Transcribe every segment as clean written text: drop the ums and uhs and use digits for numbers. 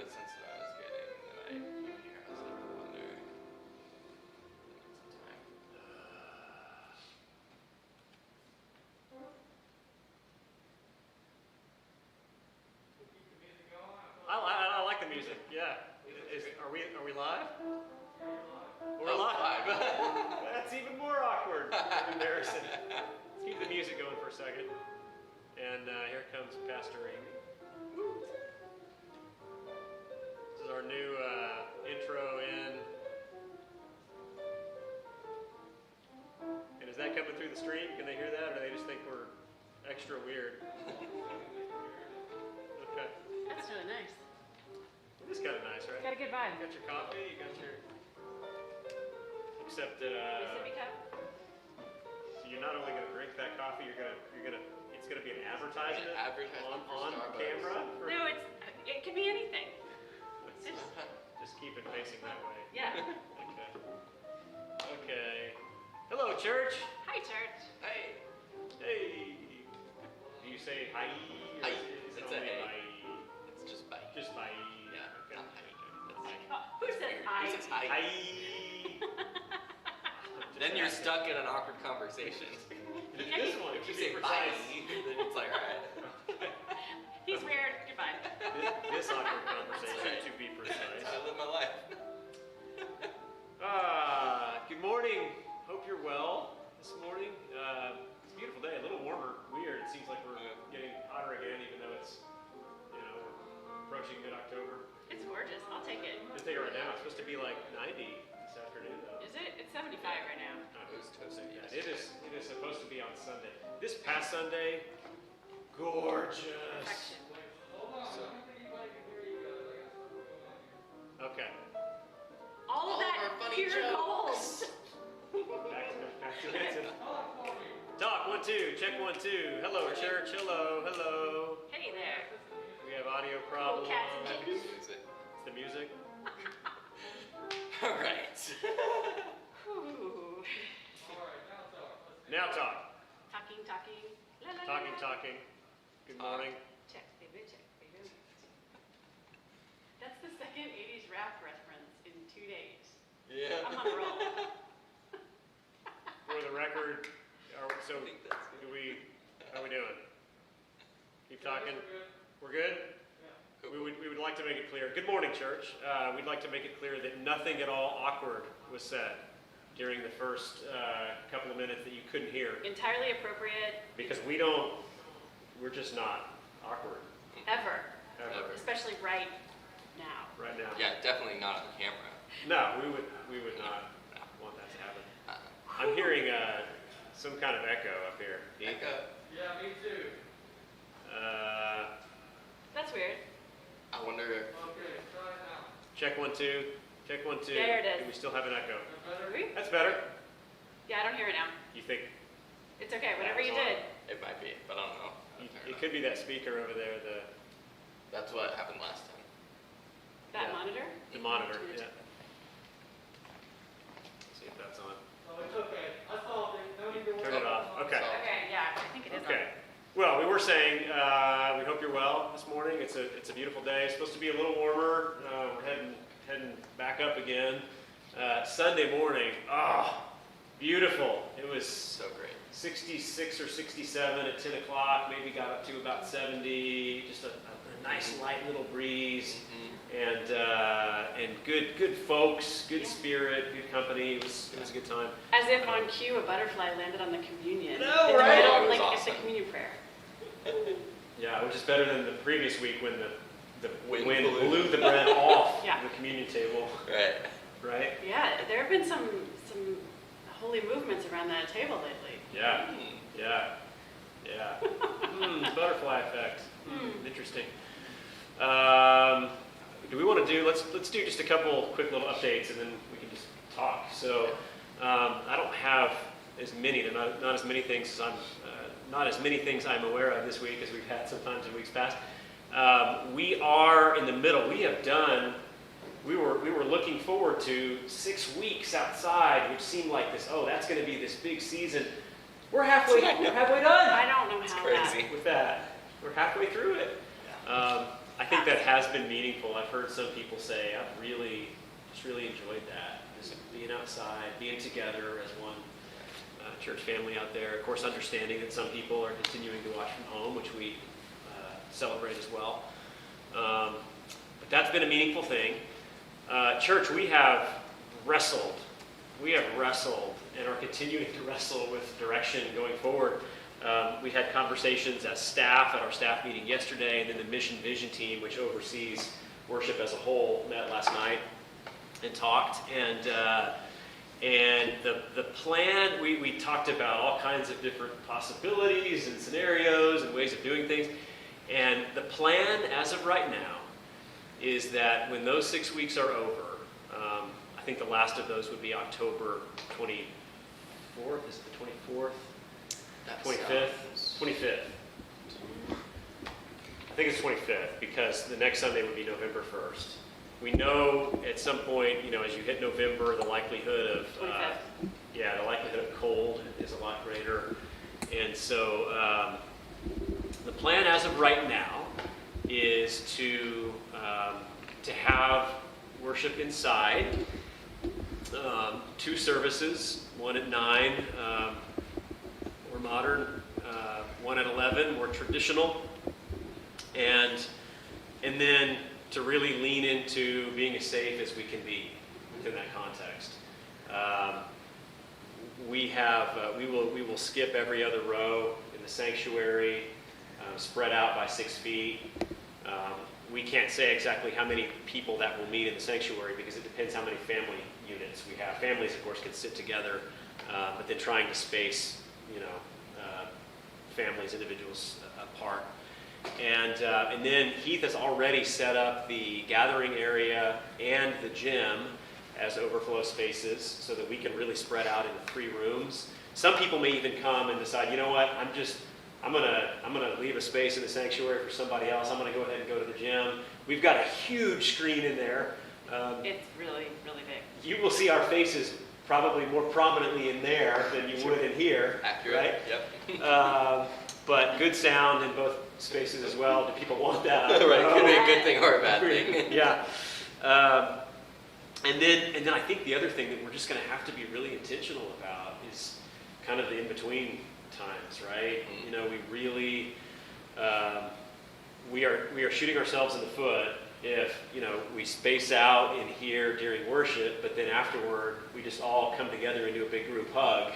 the sense that I was getting, and then I was like, wondering. I like the music. Yeah. Are we live? We're live. That's even more awkward and embarrassing. Let's keep the music going for a second. And here comes Pastor Amy. This is our new intro in. And is that coming through the stream? Can they hear that, or do they just think we're extra weird? Okay. That's really nice. It is kind of nice, right? Got a good vibe. You got your coffee, you got your... Except that, Sippy cup. so you're not only going to drink that coffee, it's going to be an advertisement on camera? No, it can be anything. Just keep it facing that way. Yeah. Okay. Hello, church. Hi, church. Hey. Hey. Do you say hi? Hi. Is it It's a only hey. bye? It's just bye. Just bye. Yeah. Okay. Not hi. Who said hi? Who says hi? Hi. Then you're stuck in an awkward conversation. This one, If you to be say bye, precise. then it's like, alright. He's weird. Goodbye. This awkward conversation, to be precise. That's how I live my life. Good morning. Hope you're well this morning. It's a beautiful day. A little warmer. Weird. It seems like we're getting hotter again, even though it's, approaching mid-October. It's gorgeous. I'll take it. Just take it right now. It's supposed to be like 90 this afternoon, though. Is it? It's 75 right now. It was toasty. Yeah, it is supposed to be on Sunday. This past Sunday, gorgeous. Perfection. So, okay. All of All that of our funny pure gold. jokes. Back to Vincent. Talk 1 2. Check 1 2. Hello, church. Hello. Hey there. We have audio problems. cats and kittens. Music. It's the music. Alright. Ooh. Now talk. Talking. La, la, la, la. Talking. Good morning. Check, baby, check, baby. That's the second 80s rap reference in 2 days. Yeah. I'm on a roll. For the record, so I think that's good. how are we doing? Keep talking. We're good? We would like to make it clear. Good morning, church. We'd like to make it clear that nothing at all awkward was said during the first couple of minutes that you couldn't hear. Entirely appropriate. Because we're just not awkward. Ever. Ever. Especially right now. Right now. Yeah, definitely not on the camera. No, we would not want that to happen. I'm hearing some kind of echo up here. Echo. Yeah, me too. That's weird. I wonder if Okay, try it now. Check 1 2. Check 1 2. There it is. And we still have an echo. Is that better? Are we? That's better. Yeah, I don't hear it now. You think It's okay, whatever was you on. did. it might be, but I don't know. it could be that speaker over there, That's what happened last time. That Yeah. monitor? the monitor. Yeah. Let's see if that's on. Oh, it's okay. I solved it. No need to worry. Turn it off. Okay. Okay, yeah, I think it is Okay. Well, we were saying we hope you're well this morning. It's a beautiful day. It's supposed to be a little warmer. We're heading back up again. Sunday morning. Beautiful. It was So great. 66 or 67 at 10 o'clock. Maybe got up to about 70. Just a nice light little breeze. And good folks, good Yeah. spirit, good company. It was a good time. As if on cue, a butterfly landed on the communion. No, in the right? middle, It was like awesome. it's the communion prayer. Yeah, which is better than the previous week when the Wind wind blew. blew the bread off Yeah. the communion table, Right. right? Yeah, there have been some holy movements around that table lately. Yeah, Hmm. yeah. Butterfly effect. Interesting. Do we want to do? Let's do just a couple quick little updates, and then we can just talk. So I don't have as many. There are not as many things as not as many things I'm aware of this week as we've had sometimes in weeks past. We are in the middle. We have done. We were looking forward to 6 weeks outside, which seemed like this. Oh, that's going to be this big season. We're halfway done I don't know It's how crazy. that. with that. We're halfway through it. I think that has been meaningful. I've heard some people say, I've really enjoyed that. Just being outside, being together as one church family out there. Of course, understanding that some people are continuing to watch from home, which we celebrate as well. But that's been a meaningful thing. Church, we have wrestled and are continuing to wrestle with direction going forward. We had conversations as staff at our staff meeting yesterday, and then the mission vision team, which oversees worship as a whole, met last night and talked. And the plan, we talked about all kinds of different possibilities and scenarios and ways of doing things. And the plan as of right now is that when those 6 weeks are over, I think the last of those would be October 24th. Is it the 24th? 25th? 25th. I think it's 25th because the next Sunday would be November 1st. We know at some point, as you hit November, the likelihood of the likelihood of cold is a lot greater. And so the plan as of right now is to have worship inside, 2 services, one at 9, more modern, one at 11, more traditional, and then to really lean into being as safe as we can be within that context. We will skip every other row in the sanctuary, spread out by 6 feet. We can't say exactly how many people that will meet in the sanctuary because it depends how many family units we have. Families, of course, can sit together, but then trying to space, families, individuals apart. And then Heath has already set up the gathering area and the gym as overflow spaces so that we can really spread out into 3 rooms. Some people may even come and decide, you know what, I'm gonna leave a space in the sanctuary for somebody else. I'm gonna go ahead and go to the gym. We've got a huge screen in there. It's really, really big. You will see our faces probably more prominently in there than you would in here. Accurate. Right? Yep. But good sound in both spaces as well. Do people want that? Right. Could be a good thing or a bad thing. Yeah. And then I think the other thing that we're just going to have to be really intentional about is kind of the in-between times, right? We really we are shooting ourselves in the foot if we space out in here during worship, but then afterward we just all come together and do a big group hug.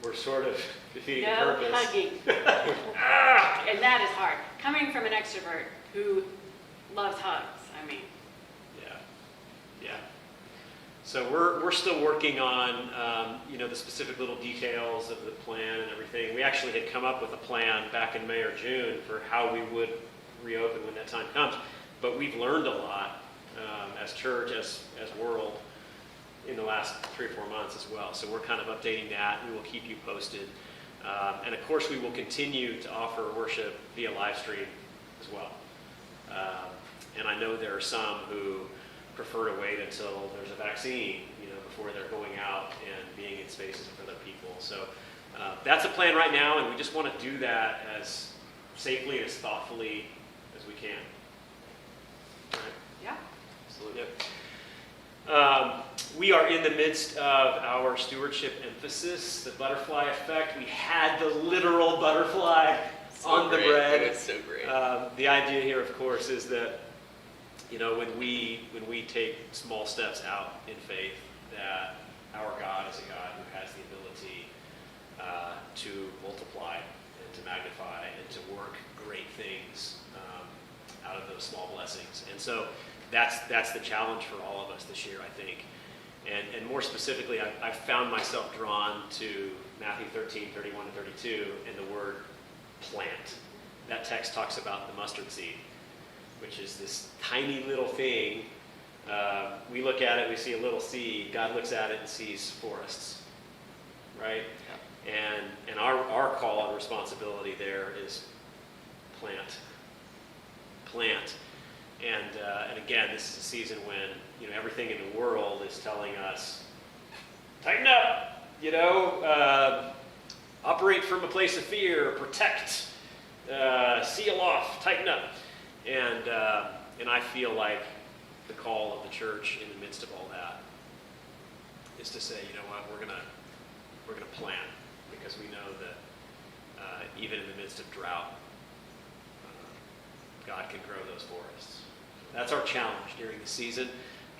We're sort of defeating the purpose. Hugging. And that is hard. Coming from an extrovert who loves hugs, Yeah. So we're still working on the specific little details of the plan and everything. We actually had come up with a plan back in May or June for how we would reopen when that time comes. But we've learned a lot as church, as world, in the last 3 or 4 months as well. So we're kind of updating that. We will keep you posted. And of course, we will continue to offer worship via live stream as well. And I know there are some who prefer to wait until there's a vaccine, before they're going out and being in spaces with other people. So that's a plan right now, and we just want to do that as safely and as thoughtfully as we can. All right? Yeah. Absolutely. Yep. We are in the midst of our stewardship emphasis, the butterfly effect. We had the literal butterfly on the bread. It was so great. The idea here, of course, is that when we take small steps out in faith, that our God is a God who has the ability to multiply and to magnify and to work great things out of those small blessings. And so that's the challenge for all of us this year, I think. And more specifically, I've found myself drawn to Matthew 13, 31 and 32, and the word plant. That text talks about the mustard seed, which is this tiny little thing. We look at it, we see a little seed. God looks at it and sees forests, right? Yeah. And our call and responsibility there is plant. And again, this is a season when everything in the world is telling us, tighten up, operate from a place of fear, protect, seal off, tighten up. And I feel like the call of the church in the midst of all that is to say, you know what, we're gonna plant, because we know that even in the midst of drought, God can grow those forests. That's our challenge during the season.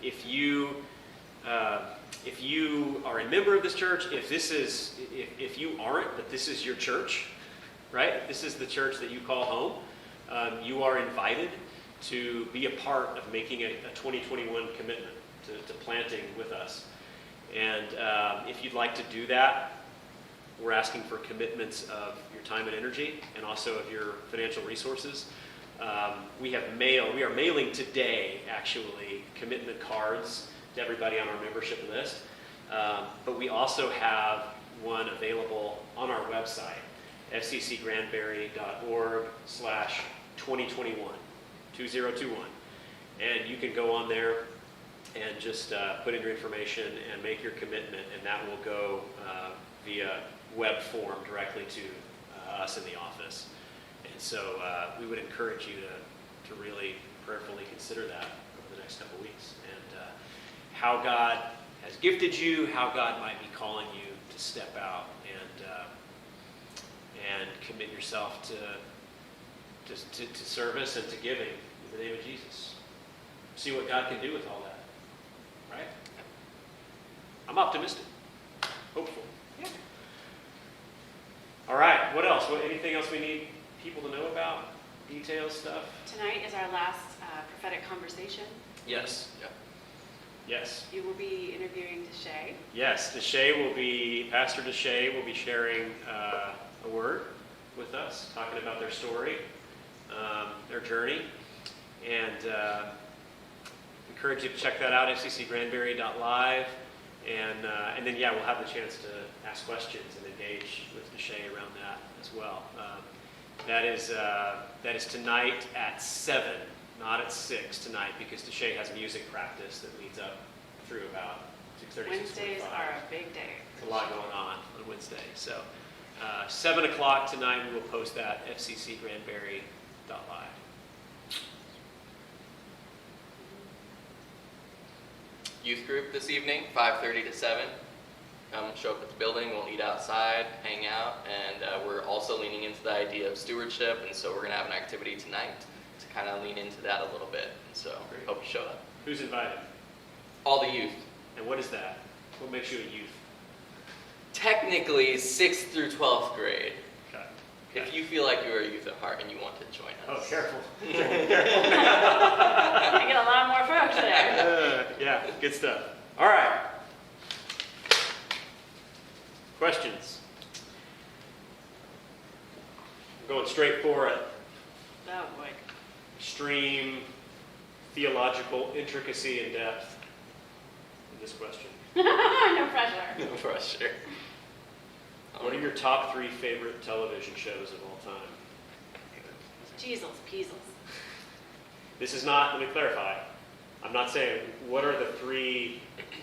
If you are a member of this church, if you aren't, but this is your church, right? This is the church that you call home. You are invited to be a part of making a 2021 commitment to planting with us. And if you'd like to do that, we're asking for commitments of your time and energy, and also of your financial resources. We are mailing today, actually, commitment cards to everybody on our membership list. But we also have one available on our website, fccgranbury.org/2021, 2021. And you can go on there and just put in your information and make your commitment, and that will go via web form directly to us in the office. And so we would encourage you to really prayerfully consider that over the next couple weeks, and how God has gifted you, how God might be calling you to step out and commit yourself to service and to giving in the name of Jesus. See what God can do with all that, right? I'm optimistic, hopeful. Yeah. All right, what else? Anything else we need people to know about? Details, stuff? Tonight is our last prophetic conversation. Yes. Yep. Yes. You will be interviewing Deshay. Yes, Pastor Deshay will be sharing a word with us, talking about their story, their journey, and encourage you to check that out, fccgranbury.live, and then, we'll have the chance to ask questions and engage with Deshay around that as well. That is tonight at 7, not at 6 tonight, because Deshay has music practice that leads up through about 6:30, Wednesdays 6:45. are a big day. A lot going on Wednesday. So 7 o'clock tonight, we will post that at fccgranbury.live. Youth group this evening, 5:30 to 7. Come show up at the building, we'll eat outside, hang out, and we're also leaning into the idea of stewardship, and so we're going to have an activity tonight to kind of lean into that a little bit. And so Great. hope you show up. Who's invited? All the youth. And what is that? What makes you a youth? Technically 6th through 12th grade. Okay. If you feel like you are a youth at heart and you want to join Oh, us. careful. I get a lot more folks there. Yeah, good stuff. All right. Questions? I'm going straight for it. Oh boy. Extreme theological intricacy and depth in this question. No pressure. No pressure. What are your top 3 favorite television shows of all time? Jeezels, peasels. This is not, let me clarify, I'm not saying what are the 3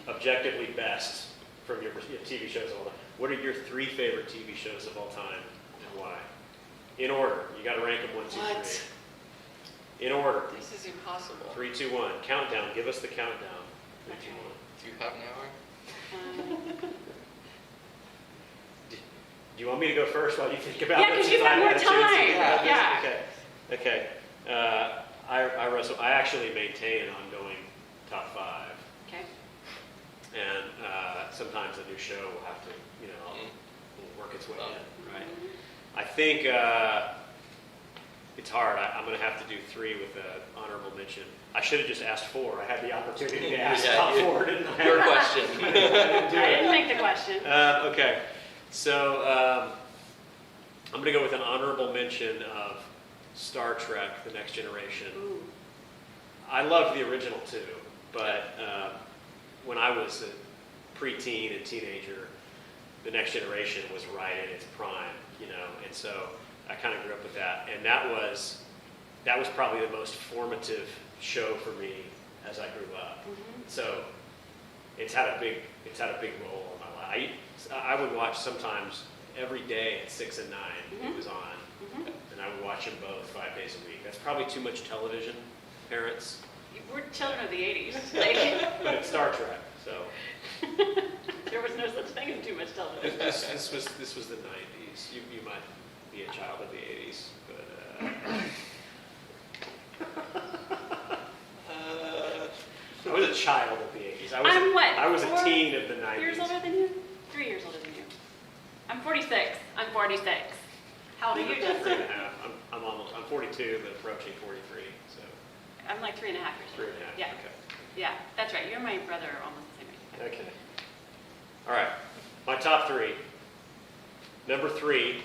objectively best from your TV shows of all time. What are your 3 favorite TV shows of all time and why? In order. You got to rank them 1, 2, 3. In order. This is impossible. 3, 2, 1. Countdown. Give us the countdown. 3, 2, 1. Do you have an hour? Do you want me to go first while you think about Yeah, it? because you've Since I had more had a chance to time. think about this? Yeah. Okay. I actually maintain an ongoing top 5. Okay. And sometimes a new show will have to, will work its way in, right? I think it's hard. I'm going to have to do 3 with an honorable mention. I should have just asked 4. I had the opportunity to ask top 4, didn't I? Your question. I didn't do I it. didn't make the question. Okay, so I'm going to go with an honorable mention of Star Trek: The Next Generation. Ooh. I loved the original too, but when I was a preteen and teenager, The Next Generation was right in its prime, and so I kind of grew up with that, and that was probably the most formative show for me as I grew up. Mm-hmm. So it's had a big role in my life. I would watch sometimes every day at 6 and 9. Mm-hmm. It was on. Mm-hmm. and I would watch them both 5 days a week. That's probably too much television, parents, We're children of the 80s. Like, but it's Star Trek, so. there was no such thing as too much television. This was the 90s. You might be a child of the 80s, but I was a child of the 80s. I'm what, I was a 4 teen of the 90s. years older than you? 3 years older than you. I'm 46. I'm 46. How old are you, Three Justin? and a half. I'm 42, but approaching 43. So I'm like 3.5 years three old. and a half. Yeah. Okay. Yeah, that's right. You and my brother are almost the same age. Okay. All right. My top 3. Number 3.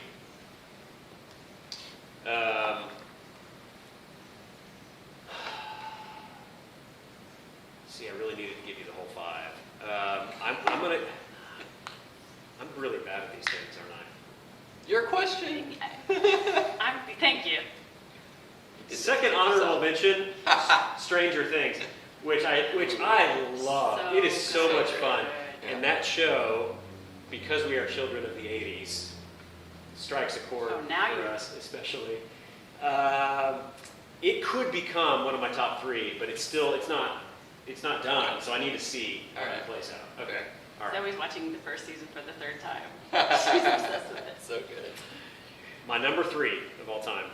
See, I really needed to give you the whole 5. I'm really bad at these things, aren't I? Your question. Thank you. Second honorable mention, Stranger Things, which I love. So It is so much good. fun. Yeah. And that show, because we are children of the 80s, strikes a chord Oh, now for you're- us especially. It could become one of my top 3, but it's not done, so I need to see how All it right. plays out. Okay. Okay. All right. Zoe's watching the first season for the 3rd time. She's obsessed with it. So good. My number 3 of all time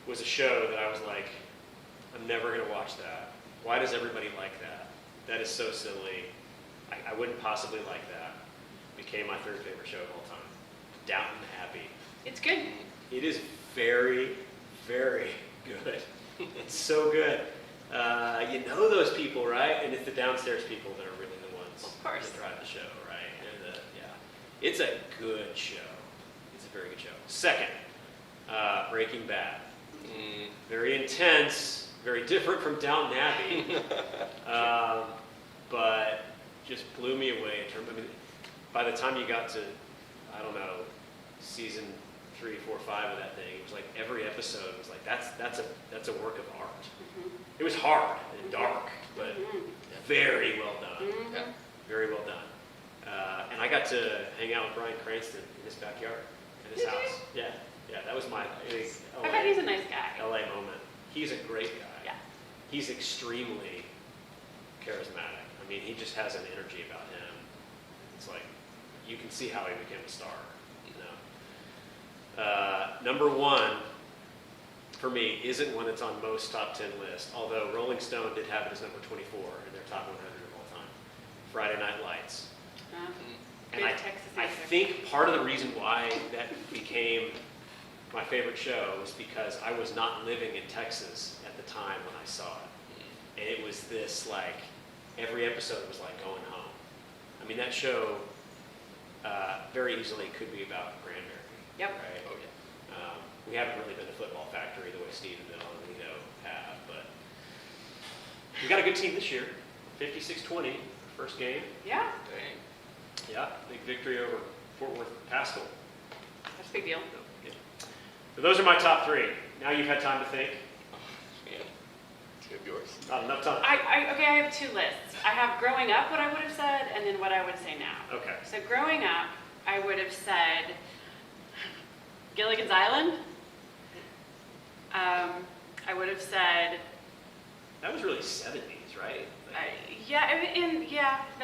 was a show that I was like, I'm never going to watch that. Why does everybody like that? That is so silly. I wouldn't possibly like that. Became my 3rd favorite show of all time. Downton Abbey. It's good. It is very, very good. It's so good. You know those people, right? And it's the downstairs people that are really the ones Of course. that drive the show, right? Yeah. It's a good show. It's a very good show. Second, Breaking Bad. Mm. Very intense, very different from Downton Abbey, but just blew me away in terms. I mean, by the time you got to, I don't know, season 3, 4, 5 of that thing, it was like every episode was like that's a work of art. Mhm. It was hard and dark, but Mhm. very well done. Mhm. Yeah. Very well done. And I got to hang out with Bryan Cranston in his backyard, in his Did you? house. Yeah, that was my big I bet he's a nice guy. LA moment. He's a great guy. Yeah. He's extremely charismatic. I mean, he just has an energy about him. It's like, you can see how he became a star, you know. Number 1, for me, isn't one that's on most top 10 lists, although Rolling Stone did have it as number 24 in their top 100 of all time. Friday Night Lights. Uh, And good I Texas I answer. think part of the reason why that became my favorite show was because I was not living in Texas at the time when I saw it. And it was this, like, every episode was like going home. I mean, that show very easily could be about Granbury. Yep. Right? Oh yeah. We haven't really been a football factory the way Steve and Bill and Lino have, but we got a good team this year. 56-20, first game. Yeah, Dang. Yeah, big victory over Fort Worth Pascal. that's a big deal. Yeah. So those are my top 3. Now you've had time to think. Man. 2 of yours. Not enough time. Okay, I have 2 lists. I have growing up, what I would have said, and then what I would say now. Okay. So growing up, I would have said Gilligan's Island. I would have said, That was really 70s, right? but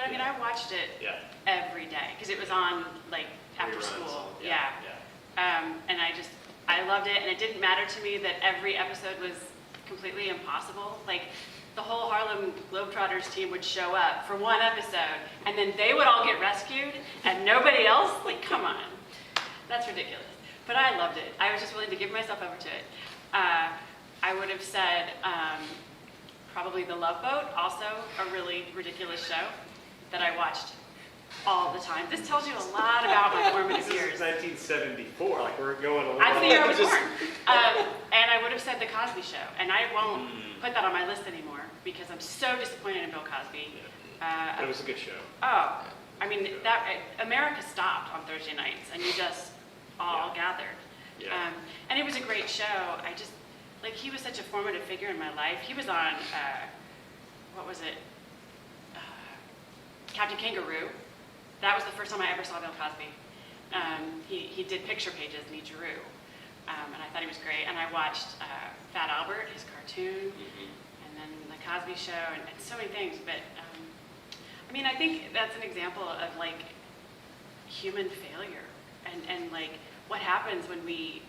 I mean, I watched it Yeah. every day because it was on like after Reruns. school. Yeah. And I loved it, and it didn't matter to me that every episode was completely impossible. Like, the whole Harlem Globetrotters team would show up for one episode, and then they would all get rescued, and nobody else? Like, come on. That's ridiculous. But I loved it. I was just willing to give myself over to it. I would have said probably The Love Boat, also a really ridiculous show that I watched all the time. This tells you a lot about my formative This years. is 1974, like we're going a little That's the year I was just- born. And I would have said The Cosby Show, and I won't put that on my list anymore because I'm so disappointed in Bill Cosby. It was a good show. I mean, America stopped on Thursday nights, and you just all gathered. Yeah. And it was a great show. He was such a formative figure in my life. He was on, what was it? Captain Kangaroo. That was the first time I ever saw Bill Cosby. He did picture pages and he drew. and I thought he was great. And I watched Fat Albert, his cartoon, and then The Cosby Show, and so many things. But I mean, I think that's an example of like human failure, and like what happens when we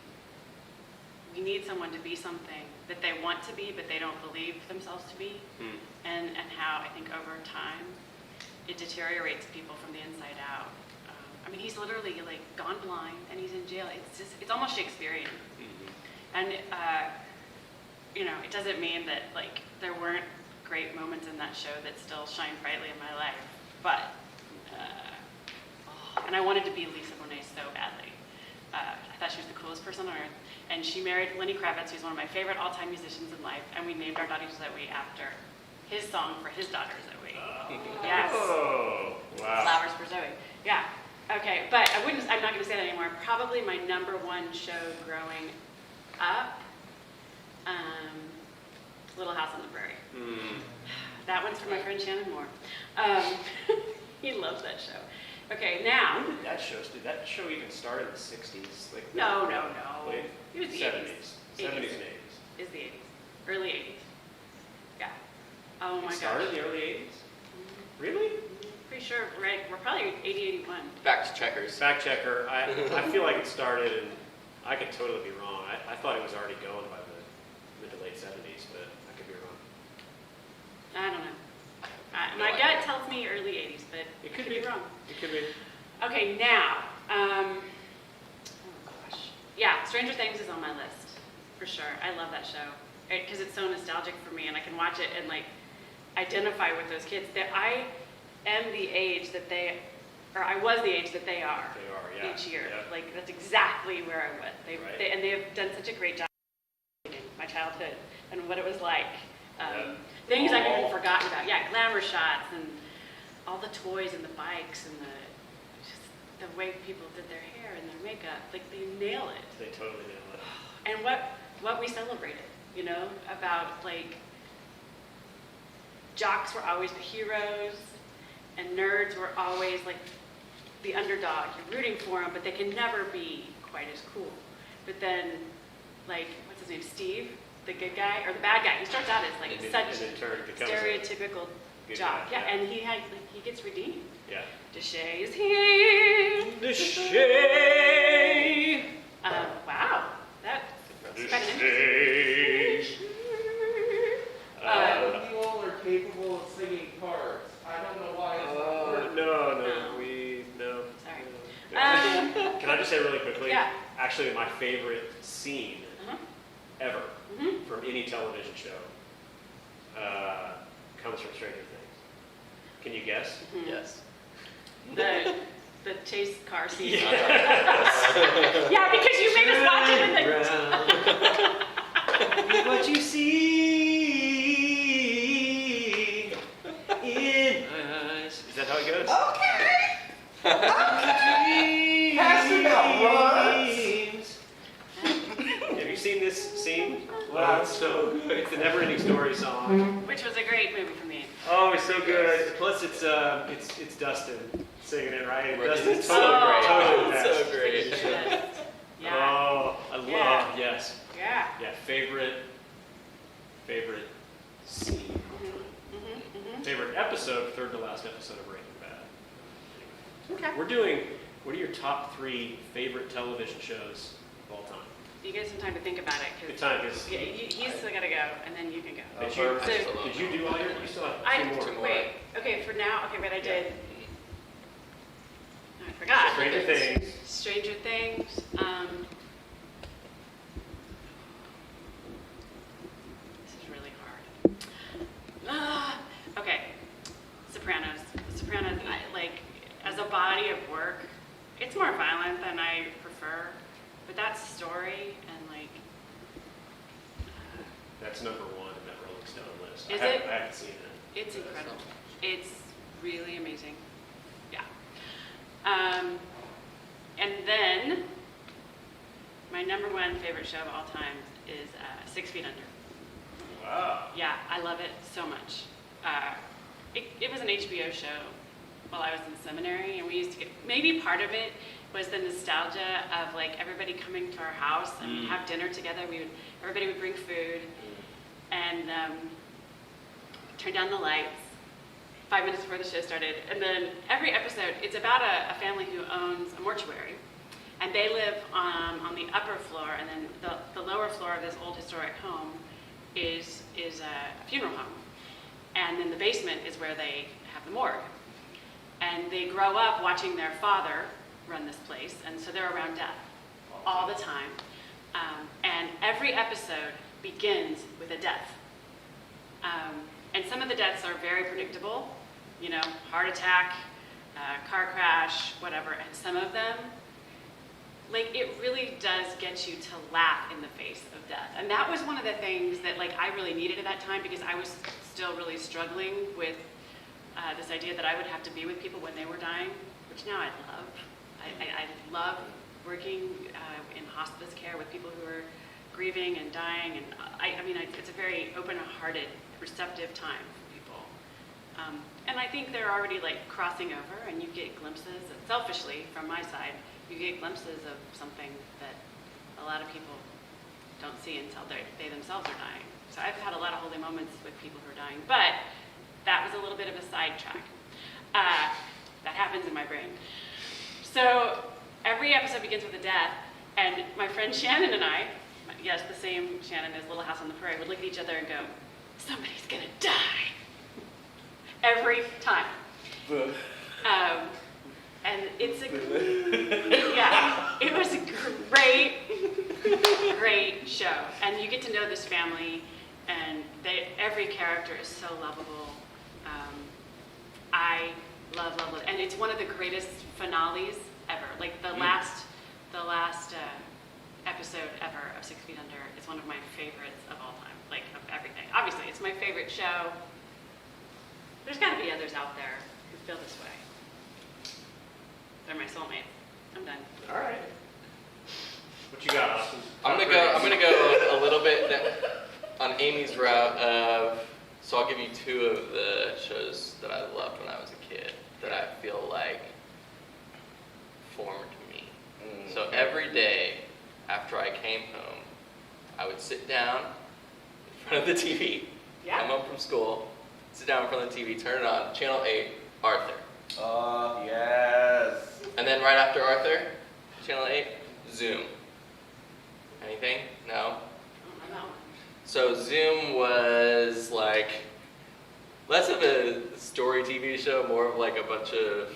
need someone to be something that they want to be, but they don't believe themselves to be, and how I think over time it deteriorates people from the inside out. I mean, he's literally like gone blind and he's in jail. It's almost Shakespearean. And you know, it doesn't mean that like there weren't great moments in that show that still shine brightly in my life, but and I wanted to be Lisa Bonet so badly. I thought she was the coolest person on earth, and she married Lenny Kravitz, who's one of my favorite all-time musicians in life, and we named our daughter Zoe after his song for his daughter Zoe. Yes. Oh, wow. Flowers for Zoe. Yeah. Okay, but I'm not going to say that anymore. Probably my number one show growing up, Little House on the Prairie. That one's for my friend Shannon Moore. He loves that show. Okay, now. When did that show? Did that show even start in the 60s? Like No. Late It was the 70s. 80s. 70s and 80s. Is the 80s. Early 80s. Yeah. Oh my It gosh. started in the early 80s? Really? Pretty sure, right? We're probably 80, 81. Back to checkers. Fact checker. I feel like it started, and I could totally be wrong. I thought it was already going by the mid to late 70s, but I could be wrong. I don't know. No My idea. gut tells me early 80s, but It could be be wrong. It could be. Okay, now, oh gosh. Yeah, Stranger Things is on my list, for sure. I love that show, because it's so nostalgic for me, and I can watch it and like identify with those kids. That I am the age that they, or I was the age that they are. They are, yeah. Each year. Yeah. Like, that's exactly where I was. Right. And they have done such a great job in my childhood and what it was like. Yeah. Things I've even forgotten about. Yeah, glamour shots and all the toys and the bikes and just the way people did their hair and their makeup. Like, they nail it. They totally nailed it. And what we celebrated, you know, about like jocks were always the heroes and nerds were always like the underdog. You're rooting for them, but they can never be quite as cool. But then, like, what's his name, Steve, the good guy, or the bad guy, he starts out as like And then- such and then becomes a stereotypical good jock. guy, Yeah, yeah. and he gets redeemed. Yeah. Deshay is here. The shade. Wow, that The quite an shade. None of you all are capable of singing parts. I don't know why it's not working. No. Sorry. No. Can I just say really quickly? Yeah. Actually, my favorite scene Uh-huh. ever Mhm. from any television show comes from Stranger Things. Can you guess? Mhm. Yes. The chase car scene. Yeah. Yeah, because you made us watch it with the. What you see in my eyes. Is that how it goes? Okay. Pass it out, Dreams. Have you seen this scene? Wow, it's so good. It's the Never Ending Story song. Which was a great movie for me. Oh, it's so good. Plus, it's Dustin singing it, right? Right. Dustin's It's totally, so great. totally the It's best. so great. Yeah. Oh, I love. Yeah. Yes. Yeah. Yeah. Favorite scene. Favorite episode, third to last episode of Breaking Bad. Okay. We're doing. What are your top 3 favorite television shows of all time? You get some time to think about it. 'Cause- Good time, 'cause- Yeah, he's still gotta go, and then you can go. Did you, So- did you do all your? You still have I 2 more. Two more. wait. Okay, for now. Okay, but I did. I forgot. Stranger Things. Stranger Things. This is really hard. Okay. Sopranos. The Sopranos, as a body of work, it's more violent than I prefer, but that story and That's number 1 in that Rolling Stone list. Is I haven't, it? I haven't seen it. it's incredible. It's really amazing. Yeah. And then my number 1 favorite show of all time is 6 Feet Under. Wow. Yeah, I love it so much. It was an HBO show while I was in seminary, and we used to get, maybe part of it was the nostalgia of like everybody coming to our house and we'd have dinner together. Everybody would bring food and turn down the lights 5 minutes before the show started. And then every episode, it's about a family who owns a mortuary. And they live on the upper floor, and then the lower floor of this old historic home is a funeral home. And then the basement is where they have the morgue. And they grow up watching their father run this place, and so they're around death all the time. And every episode begins with a death. And some of the deaths are very predictable, you know, heart attack, car crash, whatever. And some of them, like, it really does get you to laugh in the face of death. And that was one of the things that, like, I really needed at that time because I was still really struggling with this idea that I would have to be with people when they were dying, which now I love. I love working in hospice care with people who are grieving and dying. And I mean, it's a very open-hearted, receptive time for people. And I think they're already, like, crossing over, and you get glimpses, selfishly, from my side, you get glimpses of something that a lot of people don't see until they themselves are dying. So I've had a lot of holy moments with people who are dying, but that was a little bit of a sidetrack. That happens in my brain. So every episode begins with a death, and my friend Shannon and I, yes, the same Shannon as Little House on the Prairie, would look at each other and go, somebody's gonna die. Every time. And it's yeah, it was a great show. And you get to know this family, and every character is so lovable. I love it. And it's one of the greatest finales ever. Like the last episode ever of 6 Feet Under is one of my favorites of all time, like of everything. Obviously, it's my favorite show. There's got to be others out there who feel this way. They're my soulmates. I'm done. All right. What you got, Austin? I'm gonna go a little bit on Amy's route of. So I'll give you two of the shows that I loved when I was a kid that I feel like formed me. So every day after I came home, I would sit down in front of the TV, come home from school, sit down in front of the TV, turn it on, Channel 8, Arthur. Yes. And then right after Arthur, Channel 8, Zoom. Anything? No? I don't know. So Zoom was like less of a story TV show, more of like a bunch of,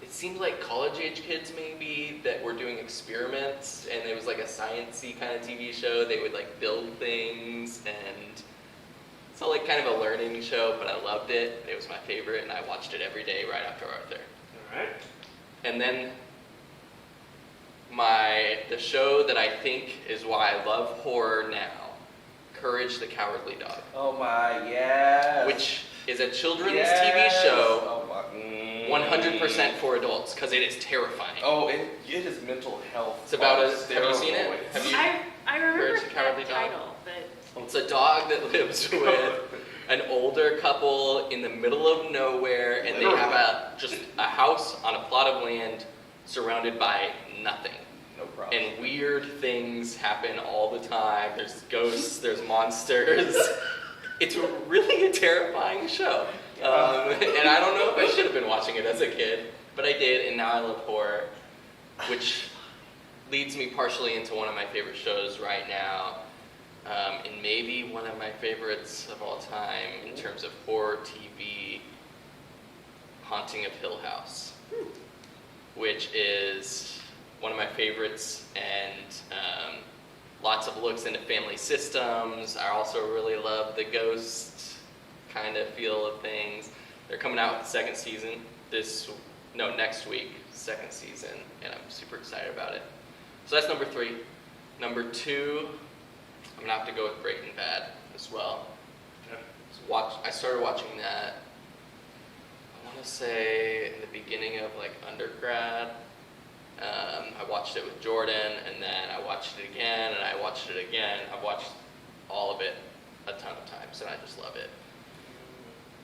it seemed like college age kids maybe that were doing experiments, and it was like a science-y kind of TV show. They would like build things, and so like kind of a learning show, but I loved it. It was my favorite, and I watched it every day right after Arthur. All right. And then the show that I think is why I love horror now, Courage the Cowardly Dog. Oh my, yes. Which is a children's Yes. TV show, Oh my. 100% for adults, because it is terrifying. Oh, it is mental health. It's about on have you seen it? steroids. Have you? I remember Courage the Cowardly that Dog? title, but It's a dog that lives with an older couple in the middle of nowhere, and they have just a house on a plot of land surrounded by nothing. No problem. And weird things happen all the time. There's ghosts, there's monsters. It's really a terrifying show. And I don't know if I should have been watching it as a kid, but I did, and now I love horror, which leads me partially into one of my favorite shows right now, and maybe one of my favorites of all time in terms of horror TV, Haunting of Hill House, which is one of my favorites, and lots of looks into family systems. I also really love the ghost kind of feel of things. They're coming out with the second season next week, second season, and I'm super excited about it. So that's number 3. Number 2, I'm gonna have to go with Breaking Bad as well. Okay. I started watching that, I want to say in the beginning of like undergrad. I watched it with Jordan, and then I watched it again, and I watched it again. I've watched all of it a ton of times, and I just love it.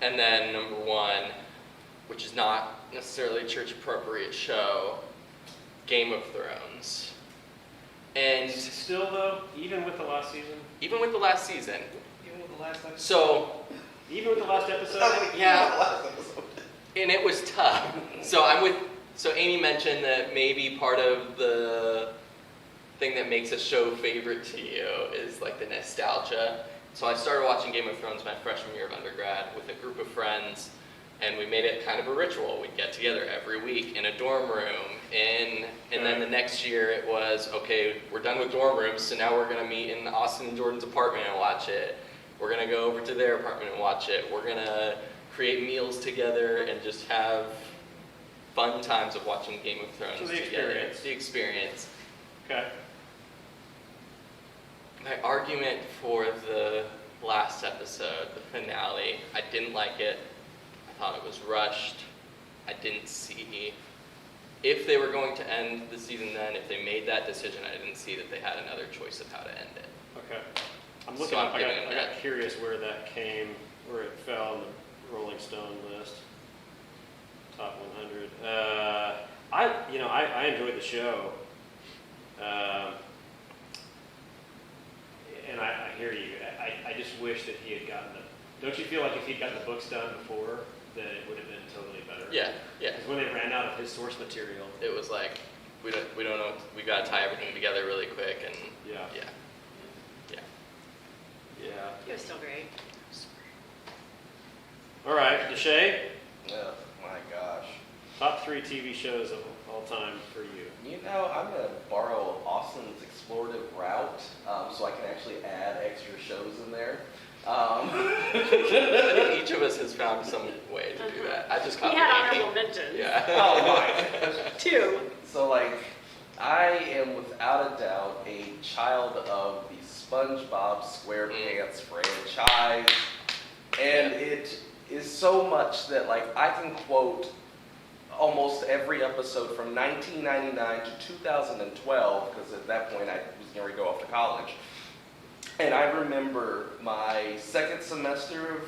And then number 1, which is not necessarily a church appropriate show, Game of Thrones. And Still though, even with the last season, even with the last season, Even with the last episode. so even with the last episode, yeah, Last episode. and it was tough. So Amy mentioned that maybe part of the thing that makes a show favorite to you is like the nostalgia. So I started watching Game of Thrones my freshman year of undergrad with a group of friends, and we made it kind of a ritual. We'd get together every week in a dorm room, and then the next year it was, okay, we're done with dorm rooms, so now we're gonna meet in Austin and Jordan's apartment and watch it. We're gonna go over to their apartment and watch it. We're gonna create meals together and just have fun times of watching Game of Thrones So the together. experience. The experience. okay. My argument for the last episode, the finale, I didn't like it. I thought it was rushed. I didn't see if they were going to end the season then, if they made that decision, I didn't see that they had another choice of how to end it. Okay. I'm So looking I'm up, I giving got it that. curious where that came, where it fell on the Rolling Stone list. Top 100. I enjoyed the show. And I hear you. I just wish that he had gotten the, don't you feel like if he'd gotten the books done before, that it would have been totally better? Yeah. Because when they ran out of his source material. It was like, we don't know, we gotta tie everything together really quick and Yeah. Yeah. It was still great. All right, Deshay, Oh my gosh. top 3 TV shows of all time for you. You know, I'm going to borrow Austin's explorative route so I can actually add extra shows in there. I think each of us has found some way to do that. I just We copied had Amy. honorable mentions. Yeah. Oh my. 2. So, like, I am without a doubt a child of the SpongeBob SquarePants franchise. And it is so much that, like, I can quote almost every episode from 1999 to 2012, because at that point I was going to go off to college. And I remember my second semester of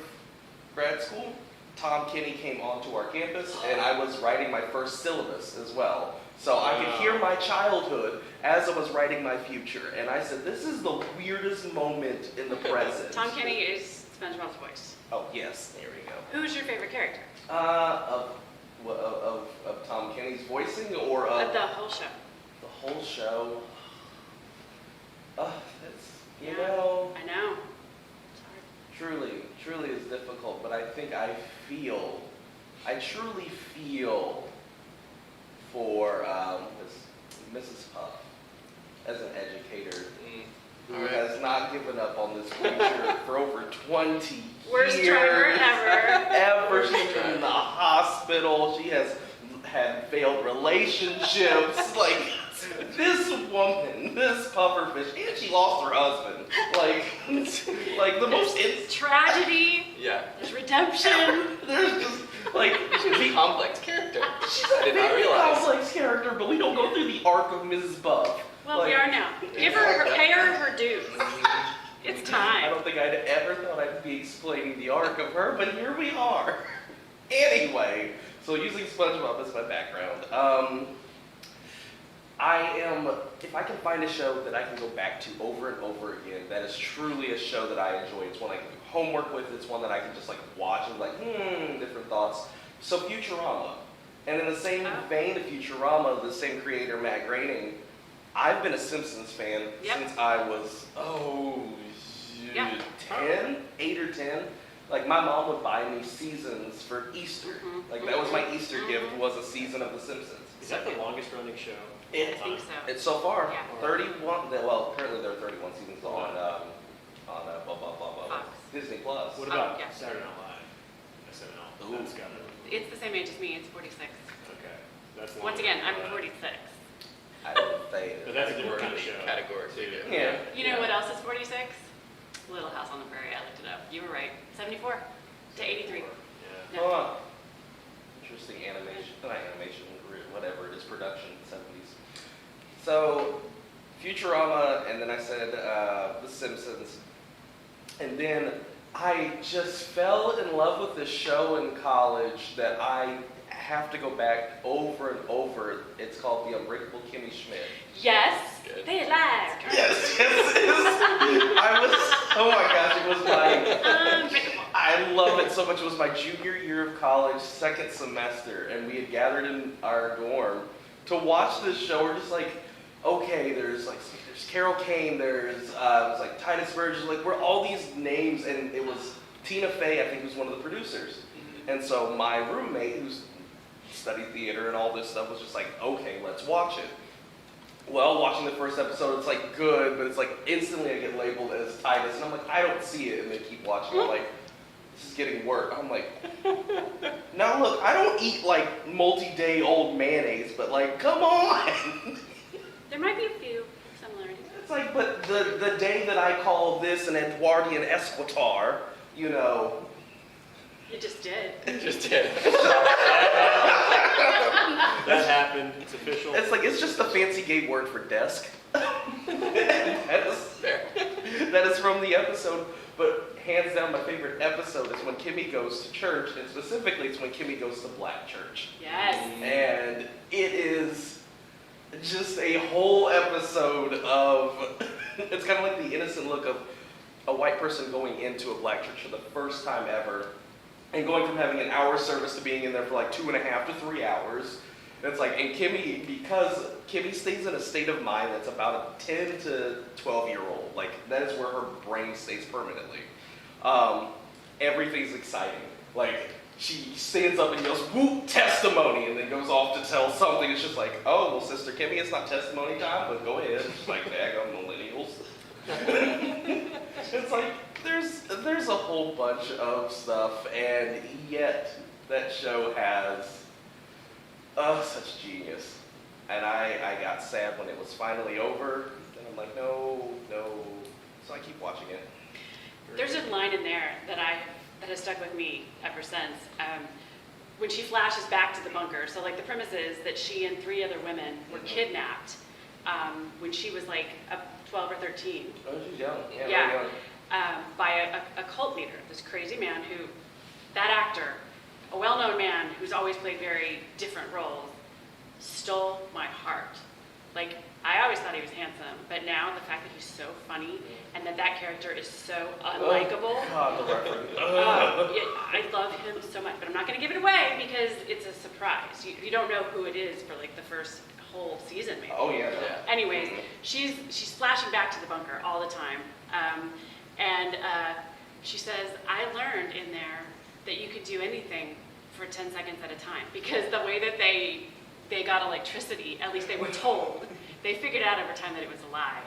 grad school, Tom Kenny came onto our campus, and I was writing my first syllabus as well. So I could hear my childhood as I was writing my future. And I said, this is the weirdest moment in the present. Tom Kenny is SpongeBob's voice. Oh, yes, there we go. Who's your favorite character? Of Tom Kenny's voicing or of The whole show. the whole show? That's, you Yeah. know, I know. It's hard. truly is difficult, but I think I truly feel for Mrs. Puff as an educator who Alright. has not given up on this creature for over 20 Worst years. driver ever. Ever. She's been in the hospital. She has had failed relationships. Like, this woman, this pufferfish, and she lost her husband. Like the most. There's tragedy. Yeah. There's redemption. There's just like She's a complex character. she's I a did not very realize. complex character, but we don't go through the arc of Mrs. Buff. Well, Like, we are now. Pay her dues. It's I time. don't think I'd ever thought I'd be explaining the arc of her, but here we are. Anyway, so using SpongeBob as my background, if I can find a show that I can go back to over and over again, that is truly a show that I enjoy. It's one I can do homework with. It's one that I can just like watch and like, different thoughts. So Futurama. And in the same vein of Futurama, the same creator, Matt Groening, I've been a Simpsons fan Yep. since I was, Yeah. 10, 8 or 10. Like, my mom would buy me seasons for Easter. Mhm. Like, that was my Easter Mhm. gift, was a season of The Simpsons. Is that the longest running show? I think so. It's so far, Yeah. 31, well, apparently there are 31 seasons on blah, blah, blah, blah, Fox. Disney Plus. What about yeah. Saturday Night Live? SNL. Ooh. That's got it. It's the same age as me. It's 46. Okay. That's Once longer again, than I'm that. 46. I would say But it. that's a different kind of Categorically- show. categorically too. different. Yeah. You know what else is 46? Little House on the Prairie. I looked it up. You were right. 74 to 83. Yeah. No. Huh. Interesting animation, not animation, whatever it is, production, 70s. So, Futurama, and then I said The Simpsons. And then I just fell in love with this show in college that I have to go back over and over. It's called The Unbreakable Kimmy Schmidt. Yes, Good. they lied. Yes, I was, oh my gosh, it was my, Unbreakable. I love it so much. It was my junior year of college, second semester, and we had gathered in our dorm to watch this show. We're just like, okay, there's Carol Kane, there's like Titus Burgess, like we're all these names, and it was Tina Fey, I think, who's one of the producers. And so my roommate, who's studied theater and all this stuff, was just like, okay, let's watch it. Well, watching the first episode, it's like good, but it's like instantly I get labeled as Titus, and I'm like, I don't see it, and they keep watching. I'm like, this is getting work. I'm like, now look, I don't eat like multi-day old mayonnaise, but like, come on. There might be a few similarities. It's like, but the day that I call this an Edwardian escritoire, you know. You just did. Just did. That happened. It's official. It's like, it's just a fancy gay word for desk. Fair. That is from the episode, but hands down my favorite episode is when Kimmy goes to church, and specifically it's when Kimmy goes to black church. Yes. And it is just a whole episode of, it's kind of like the innocent look of a white person going into a black church for the first time ever, and going from having an hour service to being in there for like 2.5 to 3 hours. And it's like, and Kimmy, because Kimmy stays in a state of mind that's about a 10 to 12-year-old, like that is where her brain stays permanently. Everything's exciting. Like, she stands up and yells, "Whoop, testimony," and then goes off to tell something. It's just like, oh, well, Sister Kimmy, it's not testimony time, but go ahead. It's like, daggone millennials. It's like, there's a whole bunch of stuff, and yet that show has such genius. And I got sad when it was finally over, and I'm like, no. So I keep watching it. There's a line in there that has stuck with me ever since. When she flashes back to the bunker, so like the premise is that she and 3 other women were kidnapped when she was like 12 or 13. Oh, she's young. Yeah. Yeah. Very young. By a cult leader, this crazy man who, that actor, a well-known man who's always played very different roles, stole my heart. Like, I always thought he was handsome, but now the fact that he's so funny and that character is so unlikable. Oh, God, the reference. I love him so much, but I'm not going to give it away because it's a surprise. You don't know who it is for like the first whole season, maybe. Oh, yeah. Anyways, she's flashing back to the bunker all the time, and she says, "I learned in there that you could do anything for 10 seconds at a time because the way that they got electricity, at least they were told, they figured out over time that it was a lie."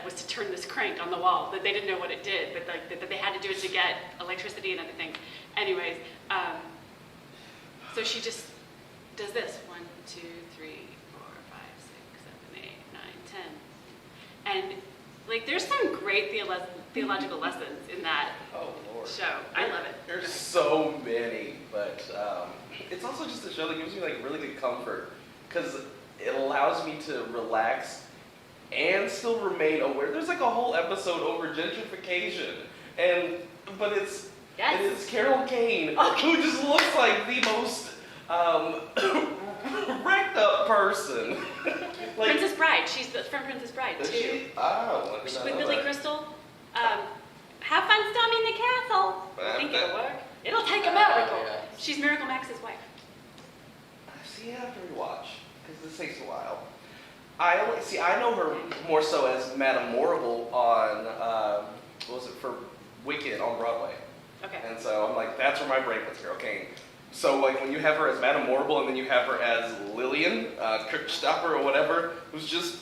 Was to turn this crank on the wall, that they didn't know what it did, but like that they had to do it to get electricity and everything. Anyways, so she just does this 1, 2, 3, 4, 5, 6, 7, 8, 9, 10, and like there's some great theological lessons in that Oh, Lord. show. I love it. There's so many, but it's also just a show that gives me like really good comfort because it allows me to relax and still remain aware. There's like a whole episode over gentrification, but it's Yes. it is Carol Kane who just looks like the most wrecked up person. Like, Princess Bride. She's from Princess Bride is too. she? Oh, I did not With know Billy that. Crystal. Have fun storming the castle. I think it'll work. It'll take a Oh, miracle. yeah. She's Miracle Max's wife. See, I have to rewatch because this takes a while. I know her more so as Madame Morrible on what was it for Wicked on Broadway, Okay. and so I'm like, that's where my brain puts Carol Kane. So like when you have her as Madame Morrible and then you have her as Lillian Kirkstopper or whatever, who's just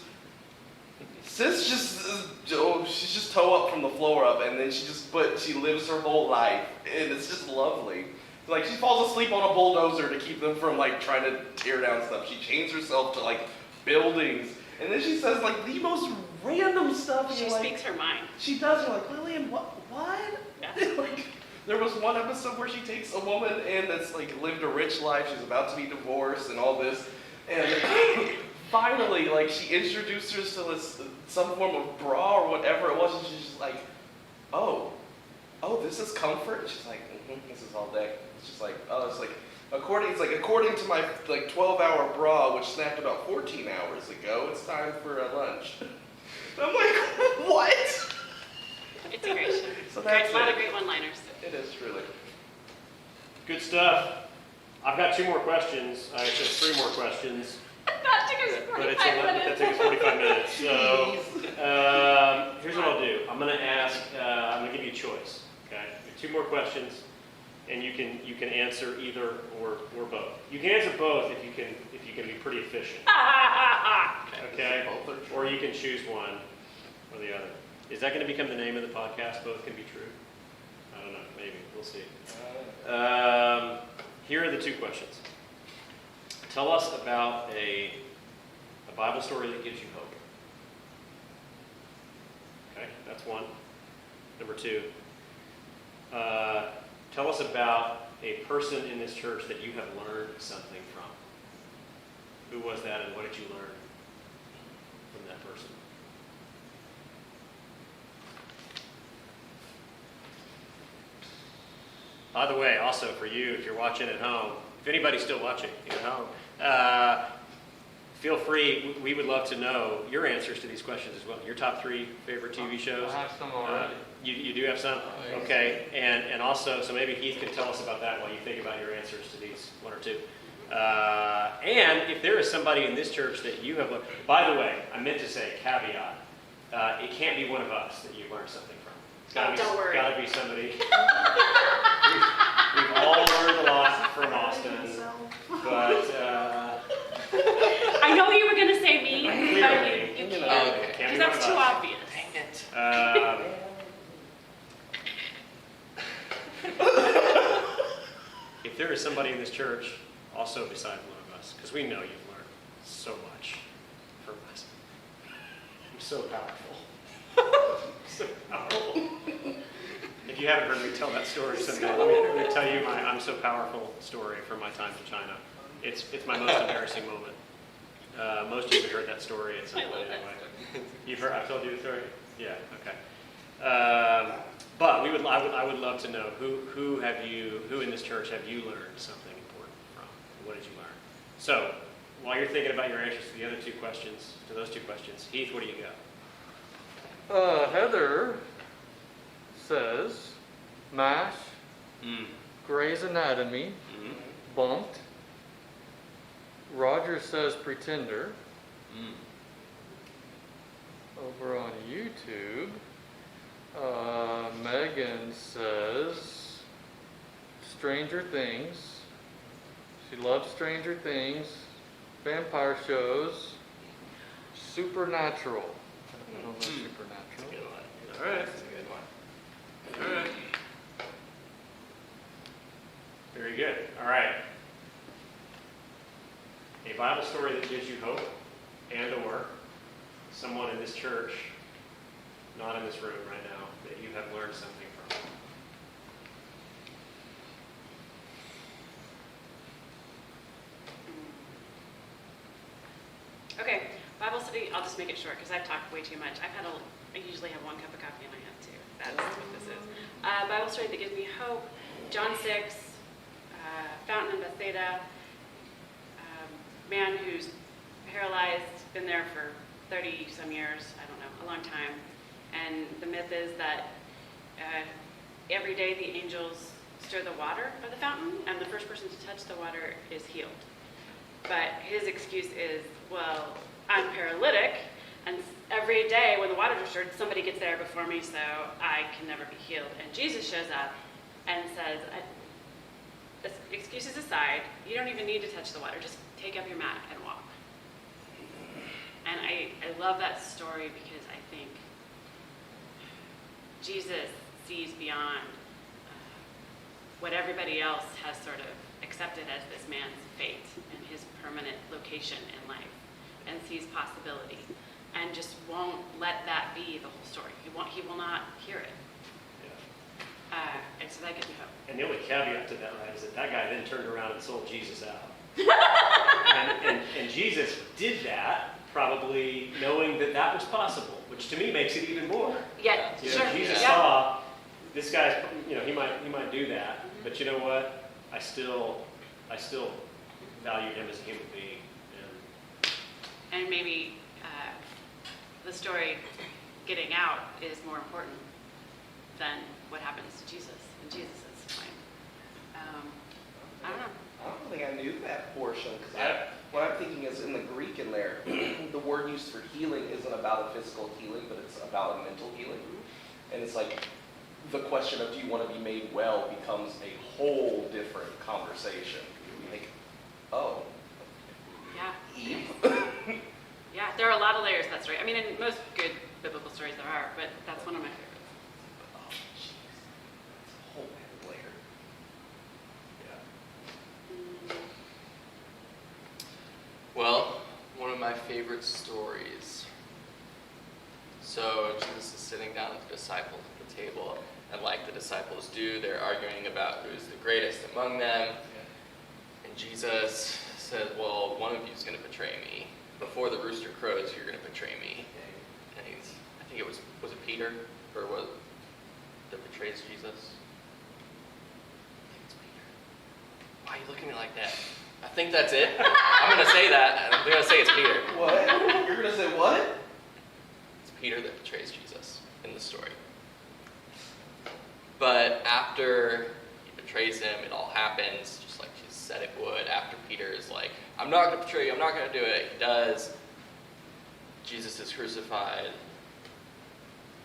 she's just toe up from the floor up, and then she lives her whole life, and it's just lovely. Like she falls asleep on a bulldozer to keep them from like trying to tear down stuff. She chains herself to like buildings, and then she says like the most random stuff. And She you're like, speaks her mind. she does. You're like, Lillian, what? Yeah. Like, there was one episode where she takes a woman in that's like lived a rich life. She's about to be divorced and all this, and finally, like she introduced her to some form of bra or whatever it was, and she's just like, oh, oh, this is comfort? And she's like, this is all day. It's just like, oh, it's like, according to my like 12-hour bra, which snapped about 14 hours ago, it's time for a lunch. And I'm like, what? It's a great show. So that's A lot it. of great one-liners. It is truly. Good stuff. I've got 2 more questions. I said 3 more questions. That took us But 45 minutes. that took us 45 minutes. So here's what I'll do. I'm going to give you a choice. Okay, 2 more questions, and you can answer either or both. You can answer both if you can be pretty efficient. Okay, or you can choose one or the other. Is that going to become the name of the podcast? Both can be true. I don't know. Maybe we'll see. Here are the 2 questions. Tell us about a Bible story that gives you hope. Okay, that's one. Number 2, tell us about a person in this church that you have learned something from. Who was that, and what did you learn from that person? By the way, also for you, if you're watching at home, if anybody's still watching at home, feel free. We would love to know your answers to these questions as well. Your top 3 favorite TV shows. I have some already. You do have some? Okay. And also, so maybe Heath can tell us about that while you think about your answers to these 1 or 2. And if there is somebody in this church that you have learned, by the way, I meant to say caveat. It can't be one of us that you've learned something from. It's Don't worry. Got to be somebody. We've all learned a lot from Austin, but I know you were going to say me, clearly, but you can't. Okay. can't be Because that's one too of us. obvious. Dang it. If there is somebody in this church, also besides one of us, because we know you've learned so much from us. You're so powerful. So powerful. If you haven't heard me tell that story someday, let me tell you my I'm so powerful story from my time in China. It's my most embarrassing moment. Most of you have heard that story at some point anyway. You've heard? I've told you the story? Yeah, okay. But I would love to know who in this church have you learned something important from? What did you learn? So while you're thinking about your answers to the other 2 questions, to those 2 questions, Heath, what do you got? Heather says, MASH, Grey's Anatomy, Bumped. Roger says Pretender. Over on YouTube, Megan says Stranger Things. She loves Stranger Things, vampire shows, Supernatural. I don't know Supernatural. Good one. All right. That's a good one. All right. Very good. All right. A Bible story that gives you hope and or someone in this church, not in this room right now, that you have learned something from. Okay, Bible study, I'll just make it short because I've talked way too much. I usually have 1 cup of coffee in my hand too. That's what this is. Bible story that gives me hope, John 6, Fountain of Bethesda, man who's paralyzed, been there for 30 some years, I don't know, a long time. And the myth is that every day the angels stir the water of the fountain, and the first person to touch the water is healed. But his excuse is, well, I'm paralytic, and every day when the waters are stirred, somebody gets there before me, so I can never be healed. And Jesus shows up and says, excuses aside, you don't even need to touch the water, just take up your mat and walk. And I love that story because I think Jesus sees beyond what everybody else has sort of accepted as this man's fate and his permanent location in life, and sees possibility, and just won't let that be the whole story. He will not hear it. Yeah. And so that gives me hope. And the only caveat to that, right, is that guy then turned around and sold Jesus out. and Jesus did that probably knowing that was possible, which to me makes it even more. Yeah, You know, sure. Jesus Yeah. saw this guy's, he might do that, but you know what? I still value him as a human being. And maybe the story getting out is more important than what happens to Jesus in Jesus' mind. I don't know. I don't think I knew that portion, because what I'm thinking is in the Greek in there, the word used for healing isn't about a physical healing, but it's about a mental healing. And it's like the question of do you want to be made well becomes a whole different conversation. Like, oh, Yeah. Eve? Yeah, there are a lot of layers to that story. I mean, in most good biblical stories there are, but that's one of my favorites. Oh, jeez. That's a whole other layer. Yeah. Well, one of my favorite stories. So Jesus is sitting down with the disciples at the table, and like the disciples do, they're arguing about who's the greatest among them. And Jesus says, well, one of you is going to betray me. Before the rooster crows, you're going to betray me. And I think it was it Peter? Or was that betrays Jesus? I think it's Peter. Why are you looking at me like that? I think that's it. I'm going to say that. I'm going to say it's Peter. What? You're going to say what? It's Peter that betrays Jesus in the story. But after he betrays him, it all happens just like Jesus said it would. After Peter is like, I'm not going to betray you, I'm not going to do it. He does. Jesus is crucified.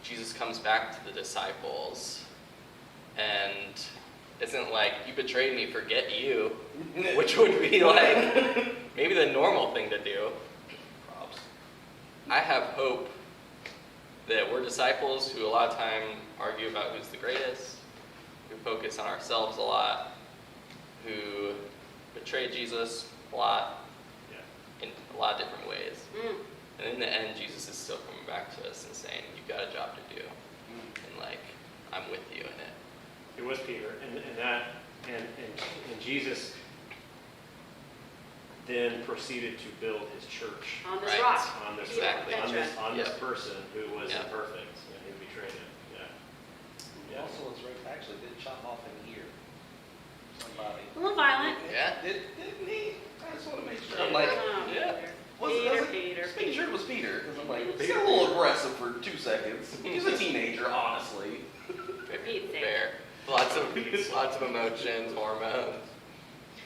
Jesus comes back to the disciples and isn't like, you betrayed me, forget you. Which would be like maybe the normal thing to do. Props. I have hope that we're disciples who a lot of time argue about who's the greatest, who focus on ourselves a lot, who betray Jesus a lot in a lot of different ways. And in the end, Jesus is still coming back to us and saying, you've got a job to do. And like, I'm with you in it. It was Peter, and Jesus then proceeded to build his church On this Right. rock. on this Exactly. on this Yeah. person who was Yeah. imperfect and who betrayed him. He also was actually did chop off an ear. Somebody. A little violent. Yeah? Didn't he? I just want to make sure. I'm like, Oh, yeah. Peter. Just making sure it was Peter, because I'm like, he's a little aggressive for 2 seconds. He's a teenager, honestly. Pete's sake. Fair. Lots of emotions, hormones.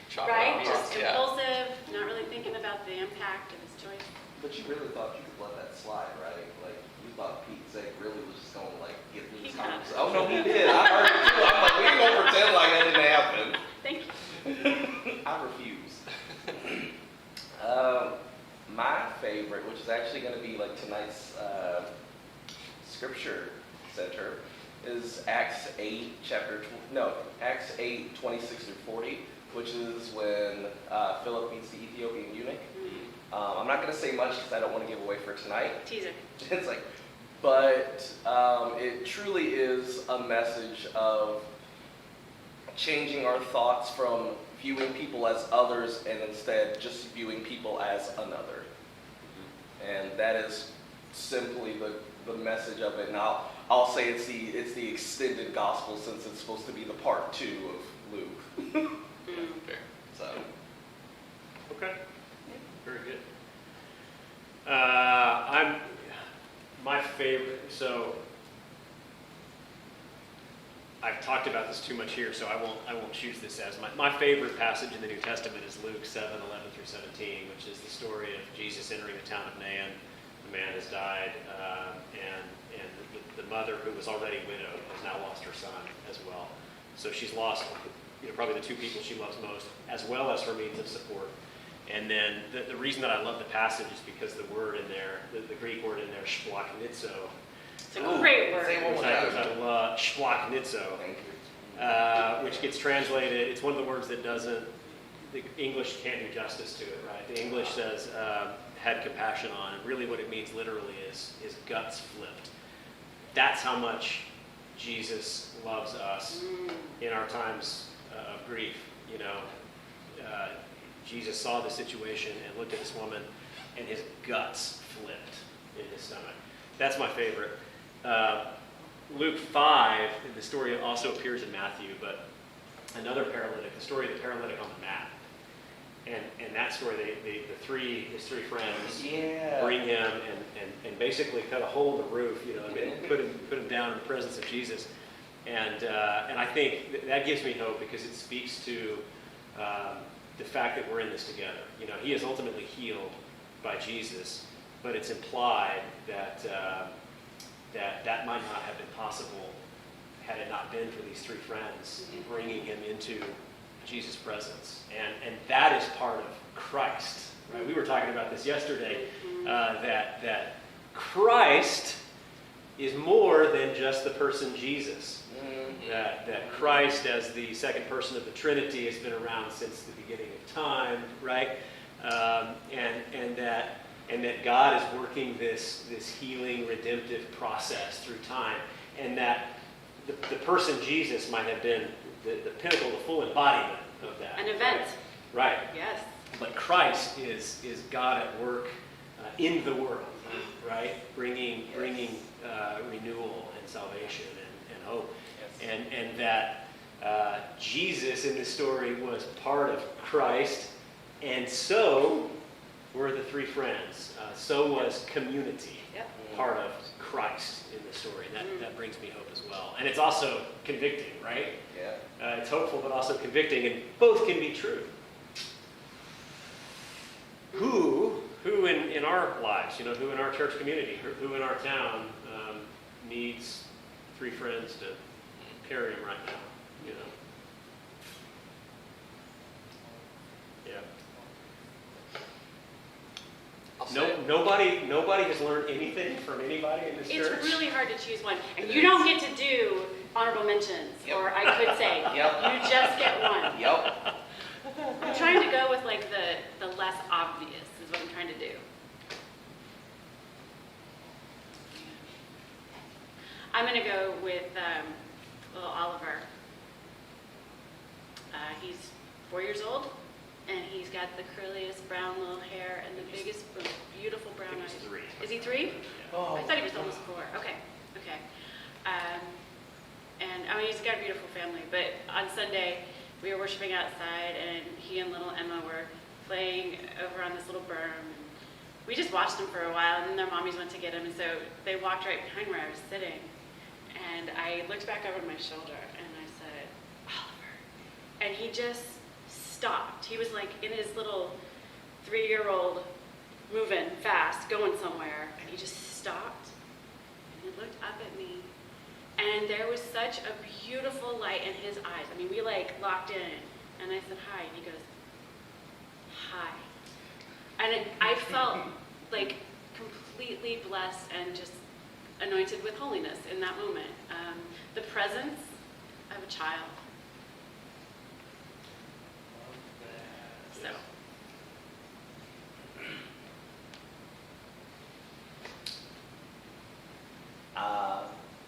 Chop Right? off Just parts, yeah. impulsive, not really thinking about the impact of his choice. But you really thought you could let that slide, right? Like, you thought Pete Zek really was just going to, like, get through He this kinda- conversation. Oh, no, he did. I heard it too. I'm like, we ain't going to pretend like that didn't happen. Thank you. I refuse. My favorite, which is actually going to be like tonight's scripture center, is Acts 8, Acts 8, 26 through 40, which is when Philip meets the Ethiopian eunuch. I'm not going to say much because I don't want to give away for tonight. Teaser. It's like, but it truly is a message of changing our thoughts from viewing people as others and instead just viewing people as another. And that is simply the message of it. And I'll say it's the extended gospel since it's supposed to be the part 2 of Luke. Fair. So Okay. Very good. My favorite. So I've talked about this too much here, so I won't choose this as my favorite passage in the New Testament is Luke 7, 11 through 17, which is the story of Jesus entering the town of Nain. The man has died, and the mother, who was already widowed, has now lost her son as well. So she's lost, probably the 2 people she loves most, as well as her means of support. And then the reason that I love the passage is because the word in there, the Greek word in there, splaknitzo, It's a great word. say it one which more I time. love, splaknitzo, Thank you. which gets translated, it's one of the words that the English can't do justice to it, right? The English says, had compassion on, and really what it means literally is his guts flipped. That's how much Jesus loves us in our times of grief, Jesus saw the situation and looked at this woman, and his guts flipped in his stomach. That's my favorite. Luke 5, the story also appears in Matthew, but another paralytic, the story of the paralytic on the mat. And that story, his three friends bring him and basically cut a hole in the roof, and put him down in the presence of Jesus. And I think that gives me hope because it speaks to the fact that we're in this together. He is ultimately healed by Jesus, but it's implied that that might not have been possible had it not been for these three friends bringing him into Jesus' presence. And that is part of Christ. Right? We were talking about this yesterday, that Christ is more than just the person Jesus. That Christ, as the second person of the Trinity, has been around since the beginning of time, right? And that God is working this healing, redemptive process through time, and that the person Jesus might have been the pinnacle, the full embodiment of that. An event. Right. Yes. But Christ is God at work in the world, right? Bringing renewal and salvation and hope. Yes. And that Jesus in this story was part of Christ, and so were the three friends. So was community part of Christ in the story. That brings me hope as well. And it's also convicting, right? Yeah. It's hopeful but also convicting, and both can be true. Who in our lives, who in our church community, who in our town needs three friends to carry him right now, Yeah. Nobody has learned anything from anybody in this church. It's really hard to choose one. And you don't get to do honorable mentions, or I could say, you just get one. Yep. I'm trying to go with the less obvious is what I'm trying to do. I'm going to go with little Oliver. He's 4 years old, and he's got the curliest brown little hair and the biggest, beautiful brown eyes. He's 3. Is he 3? Oh. I thought he was almost 4. Okay. And he's got a beautiful family. But on Sunday, we were worshiping outside, and he and little Emma were playing over on this little berm. And we just watched them for a while, and then their mommies went to get him, and so they walked right behind where I was sitting. And I looked back over my shoulder, and I said, Oliver. And he just stopped. He was like in his little 3-year-old moving fast, going somewhere, and he just stopped, and he looked up at me. And there was such a beautiful light in his eyes. We locked in, and I said, hi, and he goes, hi. And I felt completely blessed and just anointed with holiness in that moment. The presence of a child. So.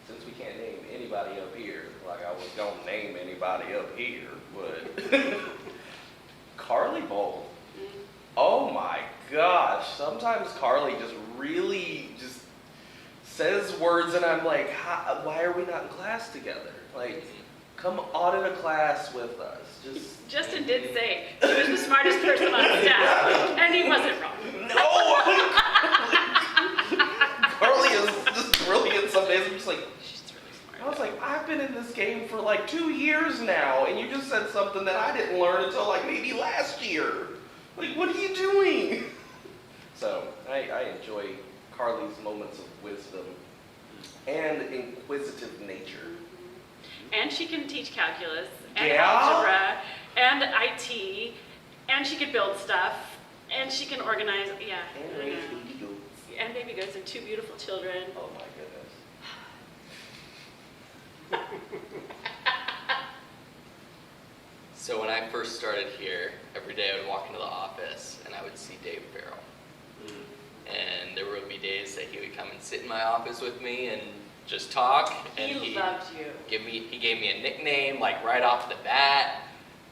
Since we can't name anybody up here, like I was gonna name anybody up here, but Carly Bold. Oh my gosh! Sometimes Carly just really just says words, and I'm like, why are we not in class together? Come audit a class with us. Justin did say he was the smartest person on staff, and he wasn't wrong. No! Carly is just brilliant some days. I'm just like, She's really smart. I was like, I've been in this game for 2 years now, and you just said something that I didn't learn until maybe last year. What are you doing? So, I enjoy Carly's moments of wisdom and inquisitive nature. And she can teach calculus, and Yeah? algebra, and IT, and she can build stuff, and she can organize, And raise baby goats. and baby goats and 2 beautiful children. Oh my goodness. So when I first started here, every day I would walk into the office and I would see Dave Farrell. And there would be days that he would come and sit in my office with me and just talk. And He loved you. He gave me a nickname right off the bat.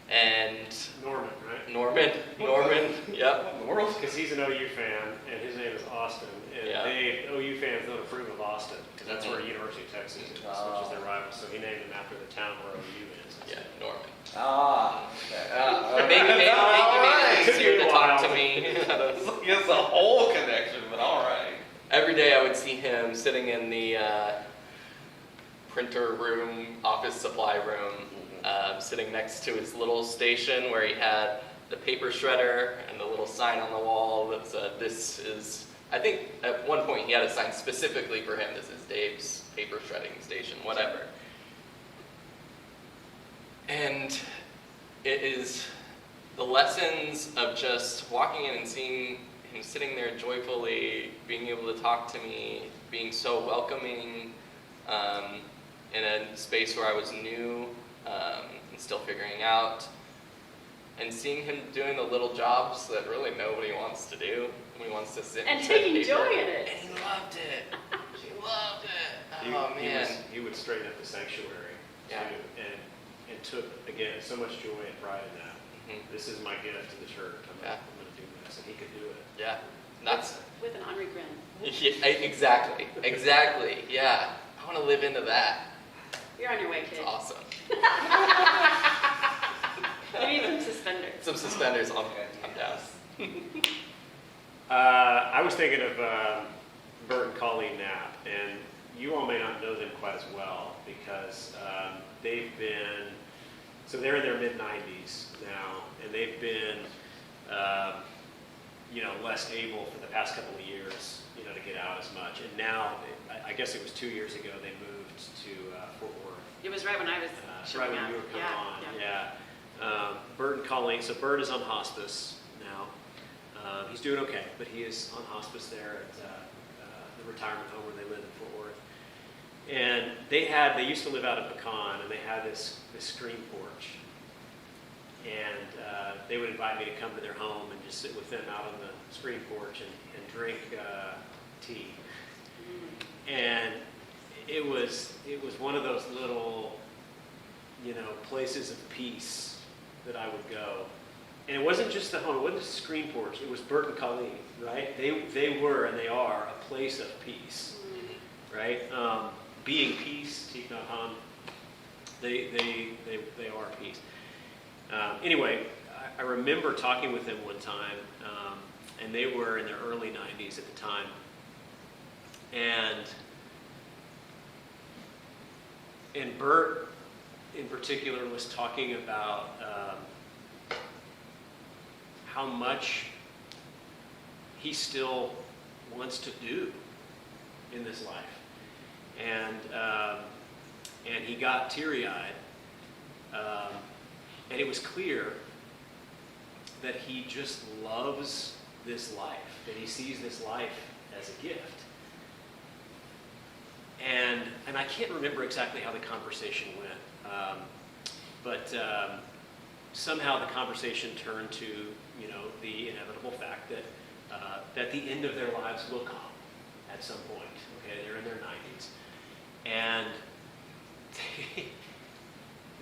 And Norman, right? Norman, yep. Because he's an OU fan, and his name is Austin, and Yeah. OU fans don't approve of Austin, because that's where Mhm. University of Texas is, which is their rival, so he named him after the town where OU is. Yeah, Norman. Ah, okay. Maybe All it right. easier to Took me a talk to while. me. It's a whole connection, but all right. Every day I would see him sitting in the printer room, office supply room, sitting next to his little station where he had the paper shredder and the little sign on the wall that said, this is, I think at one point he had a sign specifically for him, this is Dave's paper shredding station, whatever. And it is the lessons of just walking in and seeing him sitting there joyfully, being able to talk to me, being so welcoming in a space where I was new and still figuring out, and seeing him doing the little jobs that really nobody wants to do. Nobody wants to sit And shred taking paper. joy in it. And he loved it. He loved it. He, Oh he, man. was, he would straighten up the sanctuary, Yeah. too, and took, again, so much joy and pride in that. Mhm. This is my gift to the church, I'm Yeah. going to do this, and he could do it. Yeah. That's With an ornery grin. yeah, exactly. Exactly. Yeah. I want to live into that. You're on your way, kid. It's awesome. You need some suspenders. Some suspenders on I'm down. I was thinking of Bert and Colleen Knapp, and you all may not know them quite as well because they've been, so they're in their mid-90s now, and they've been, less able for the past couple of years, to get out as much. And now, I guess it was 2 years ago, they moved to Fort Worth. It was right when I was Right showing when up. you were coming on, Yeah. yeah. Bert and Colleen, so Bert is on hospice now. He's doing okay, but he is on hospice there at the retirement home where they live in Fort Worth. And they used to live out in Pecan, and they had this screen porch. And they would invite me to come to their home and just sit with them out on the screen porch and drink tea. And it was one of those little, places of peace that I would go. And it wasn't just the home, it wasn't just the screen porch, it was Bert and Colleen, right? They were and they are a place of peace, right? Being peace, Thich Nhat Hanh, they are peace. Anyway, I remember talking with them one time, and they were in their early 90s at the time. And Bert, in particular, was talking about how much he still wants to do in this life. And he got teary-eyed. And it was clear that he just loves this life, that he sees this life as a gift. And I can't remember exactly how the conversation went, but somehow the conversation turned to, the inevitable fact that the end of their lives will come at some point. Okay, they're in their 90s, and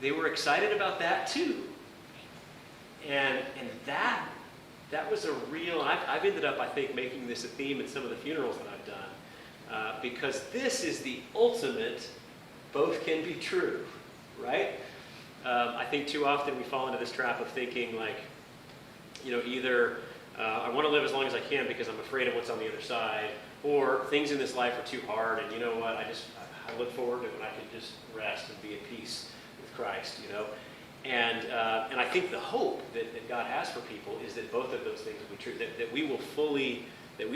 they were excited about that too. And that was a real. I've ended up, I think, making this a theme in some of the funerals that I've done. Because this is the ultimate, both can be true, right? I think too often we fall into this trap of thinking like, either I want to live as long as I can because I'm afraid of what's on the other side, or things in this life are too hard, and you know what, I look forward to when I can just rest and be at peace with Christ, And I think the hope that God has for people is that both of those things will be true, that we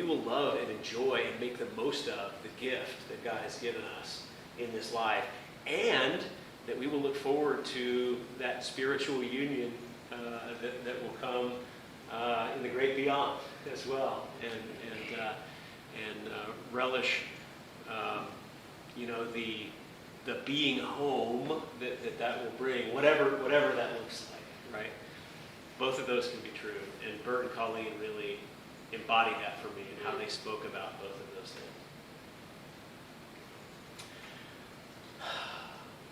will love and enjoy and make the most of the gift that God has given us in this life, and that we will look forward to that spiritual union that will come in the great beyond as well, and relish, the being home that will bring, whatever that looks like, right? Both of those can be true, and Bert and Colleen really embodied that for me and how they spoke about both of those things.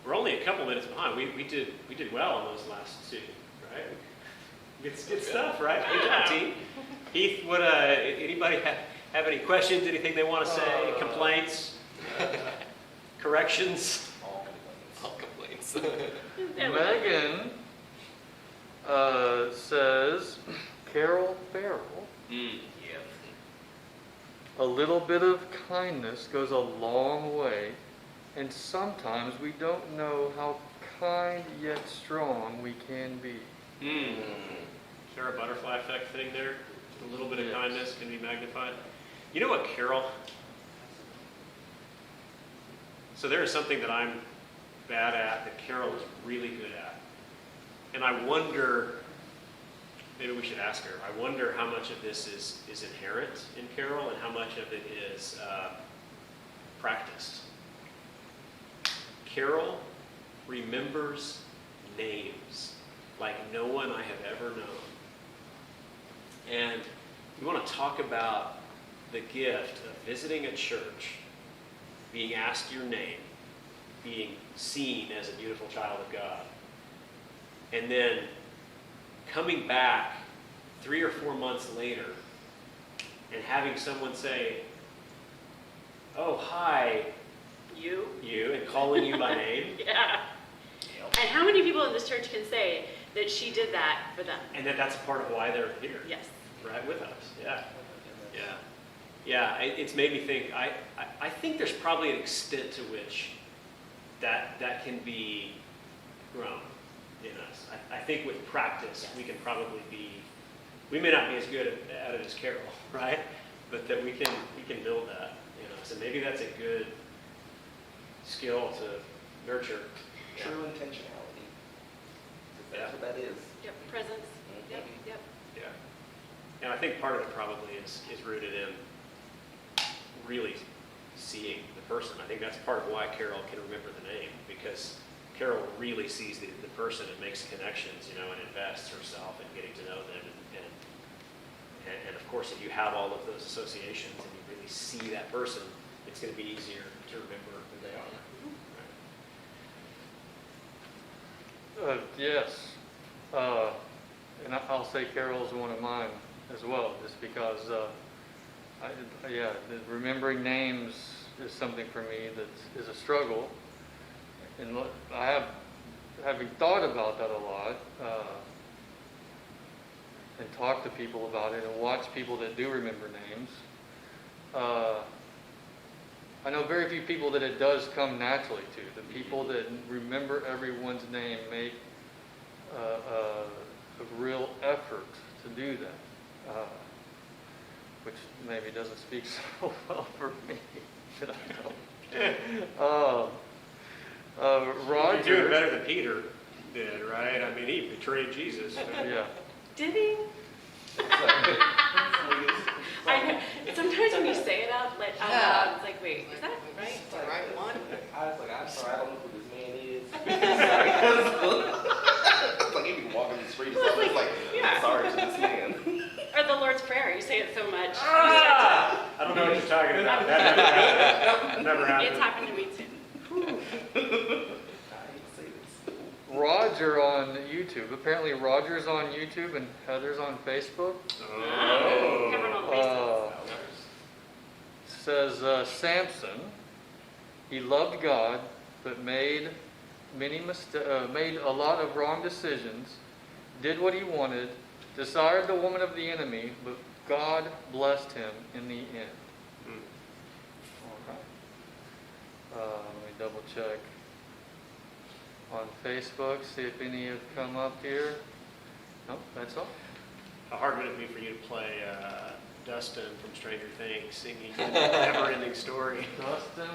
We're only a couple minutes behind. We did well on those last two, right? Good stuff, right? Good job, team. Heath, would anybody have any questions? Anything they want to say? Complaints? Corrections? All complaints. All complaints. Megan says, Carol Farrell, Yeah. a little bit of kindness goes a long way, and sometimes we don't know how kind yet strong we can be. Is there a butterfly effect thing there? A little bit of Yes. kindness can be magnified. You know what, Carol? So there is something that I'm bad at that Carol is really good at. And I wonder, maybe we should ask her, I wonder how much of this is inherent in Carol and how much of it is practiced. Carol remembers names like no one I have ever known. And we want to talk about the gift of visiting a church, being asked your name, being seen as a beautiful child of God, and then coming back 3 or 4 months later and having someone say, oh, hi, You? and calling you by name. Yeah. And how many people in this church can say that she did that for them? And that's part of why they're here, Yes. right with us. Yeah, it's made me think, I think there's probably an extent to which that can be grown in us. I think with practice, we can probably we may not be as good at it as Carol, right? But that we can build that, So maybe that's a good skill to nurture. True intentionality. That's what that is. Yep. Presence. Yep. Yep. Yeah. And I think part of it probably is rooted in really seeing the person. I think that's part of why Carol can remember the name, because Carol really sees the person and makes connections, and invests herself in getting to know them. And of course, if you have all of those associations and you really see that person, it's going to be easier to remember who they are. Yes. And I'll say Carol's one of mine as well, just because, remembering names is something for me that is a struggle. And having thought about that a lot, and talked to people about it and watched people that do remember names, I know very few people that it does come naturally to. The people that remember everyone's name make a real effort to do that, which maybe doesn't speak so well for me. That I don't. Roger. You're doing better than Peter did, right? I mean, he betrayed Jesus. Yeah. Did he? I know. Sometimes when you say it out loud, it's like, wait, is that right? The right one? I was like, I'm sorry, I don't know who this man is. It's like if you walk in the street or something, it's like, I'm sorry to this man. Or the Lord's Prayer, you say it so much. I don't know what you're talking about. That never happened. Never happened. It's happened to me too. I hate to say this. Roger on YouTube. Apparently Roger's on YouTube and Heather's on Facebook. Oh. Covering all the bases. Says Samson, he loved God, but made made a lot of wrong decisions, did what he wanted, desired the woman of the enemy, but God blessed him in the end. All right. Let me double check on Facebook, see if any have come up here. Nope, that's all. How hard would it be for you to play Dustin from Stranger Things singing Never-Ending Story? Dustin.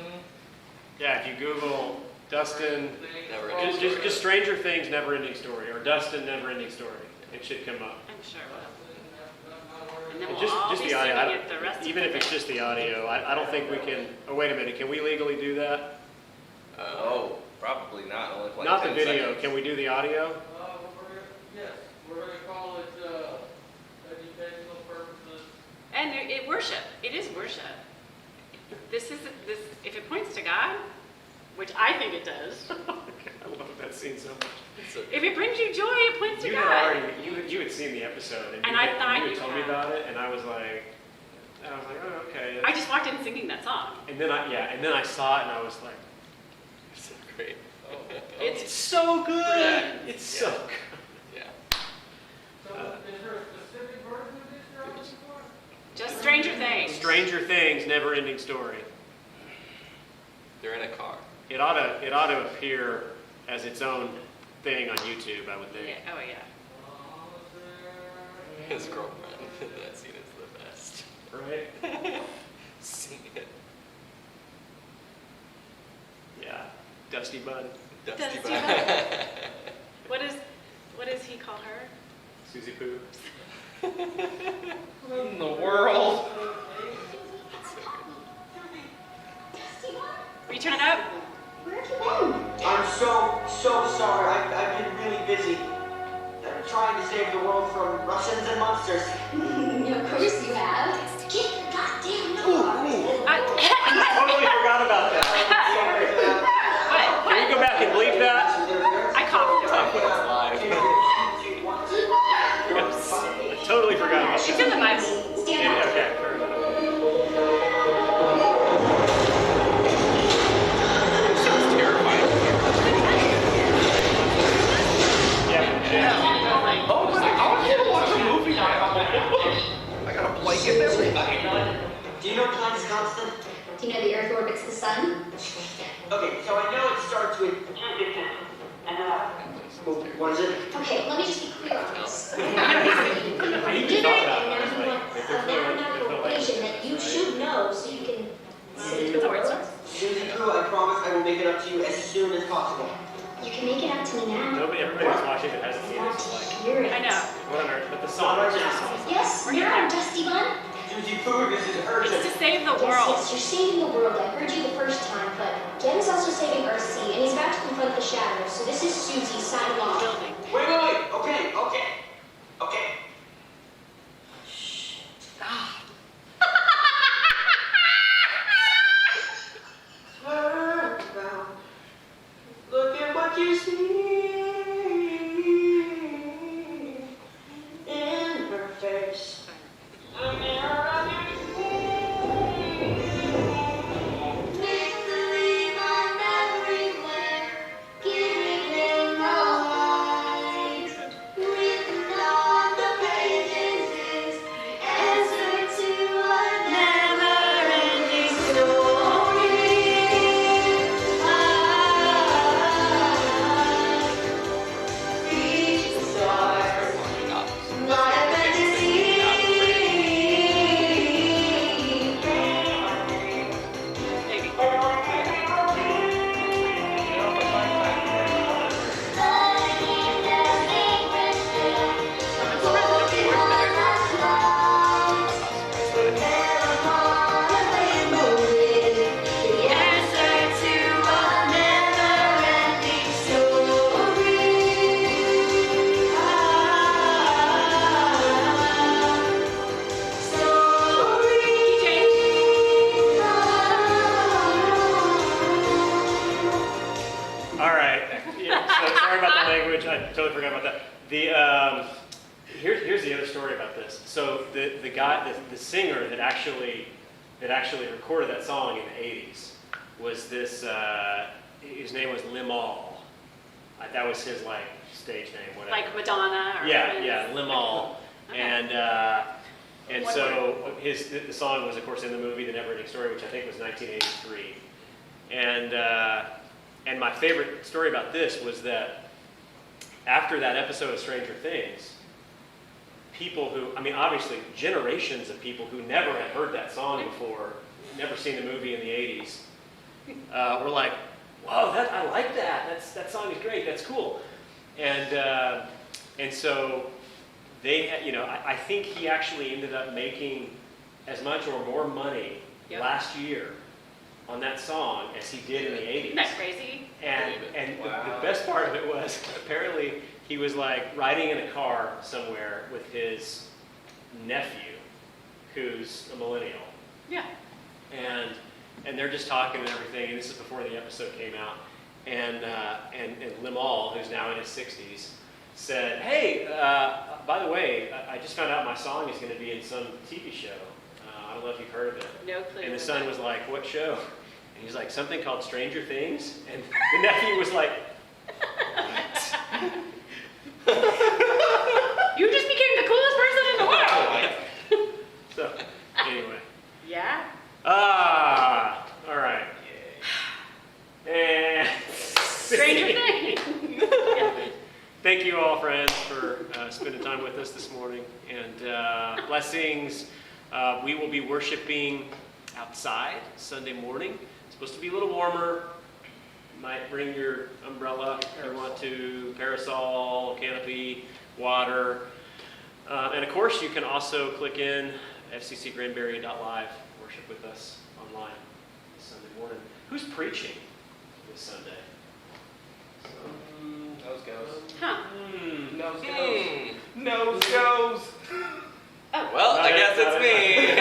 Yeah, if you Google Dustin, Never-Ending just Stranger Things Never-Ending Story, or Dustin Never-Ending Story, it should come up. I'm sure it will. And then And we'll all be the singing audio, it the rest even of if the it's day. just the audio, I don't think we can, oh, wait a minute, can we legally do that? Oh, probably not. Only like Not the 10 video, seconds. can we do the audio? Yes, we're gonna call it, educational purposes. And it worship. It is worship. This, if it points to God, which I think it does, that scene so much. It's so If it brings you joy, it points to You had God. already, you had seen the episode, and, And you I had, thought you you had told me had. about it, and I was like, oh, okay. I just walked in singing that song. And then I saw it, and I was like, It's so great. it's so good. Yeah. It's so Yeah. good. Yeah. So is there a specific version of this you're looking for? Just Stranger Things. Stranger Things, never-ending story. They're in a car. It ought to appear as its own thing on YouTube, I would think. Yeah. Oh yeah. His girlfriend. That scene is the best. Right? Sing it. Yeah. Dusty Bud, Dusty Dusty Bud. What does he call her? Susie Poo. In the world. Will you turn it up? Where have you been? I'm so sorry. I've been really busy. I'm trying to save the world from Russians and monsters. Of course you have. Get your goddamn nose. Totally forgot about that. Sorry. What? Can you go back and bleep that? I coughed. I totally forgot about It's that. in the Bible. Stand Yeah, up. okay, fair enough. Sounds terrifying. Yeah. Oh, but I want to watch a movie now. I got a blanket and everything. Do you know Planck's constant? Do you know the Earth orbits the sun? Okay, so I know it starts with. What is it? Okay, let me just be clear on this. I even Given thought about it. I was an like, there's no mathematical way. equation that you should know so you can save the That's how it world. starts. Susie Poo, I promise I will make it up to you as soon as possible. You can make it up to me now. Everybody that's watching that hasn't seen Want this is to like, hear it. I know. what on earth? But the song, what's the song? Yes, We're here now, now. Dusty Bun. Susie Poo, this is It's urgent. to save the Yes, world. yes, you're saving the world. I heard you the first time, but Gen is also saving Earthsea, and he's about to confront the shadows. So this is Susie signing off. Building. Wait. Okay. Turn around. Look at what you see in her face. A mirror of your Make believe I'm everywhere, giving them the light. Written on the pages is the answer to a never-ending story. Reach the stars, not a fantasy. Maybe. All right. Yeah, so sorry about the language. I totally forgot about that. Here's the other story about this. So the guy, the singer that actually recorded that song in the '80s was this. His name was Limal. That was his like stage name, whatever. Like Madonna or Yeah, Limal. Okay. And What so the song was of course in the movie The Neverending Story, which I think was 1983. And my favorite story about this was that after that episode of Stranger Things, people who, I mean, obviously generations of people who never had heard that song before, never seen the movie in the 80s, were like, whoa, I like that. That song is great. That's cool. And so they, I think he actually ended up making as much or more money Yep. last year on that song as he did in the 80s. Isn't that crazy? And Wow. the best part of it was apparently he was like riding in a car somewhere with his nephew, who's a millennial, Yeah. and they're just talking and everything. And this is before the episode came out. and Limal, who's now in his 60s, said, "Hey, by the way, I just found out my song is going to be in some TV show. I don't know if you've heard of it." No clue. And the son was like, "What show?" And he's like, "Something called Stranger Things." And the nephew was like, "What?" You just became the coolest person in the world. So, anyway. Yeah. All right. And Stranger Things. thank you all, friends, for spending time with us this morning. And blessings. We will be worshiping outside Sunday morning. It's supposed to be a little warmer. You might bring your umbrella if you want to, parasol, canopy, water. And of course, you can also click in fccgranbury.live, worship with us online this Sunday morning. Who's preaching this Sunday? Nose goes. Huh. Nose goes. Nose goes. Well, I guess it's me.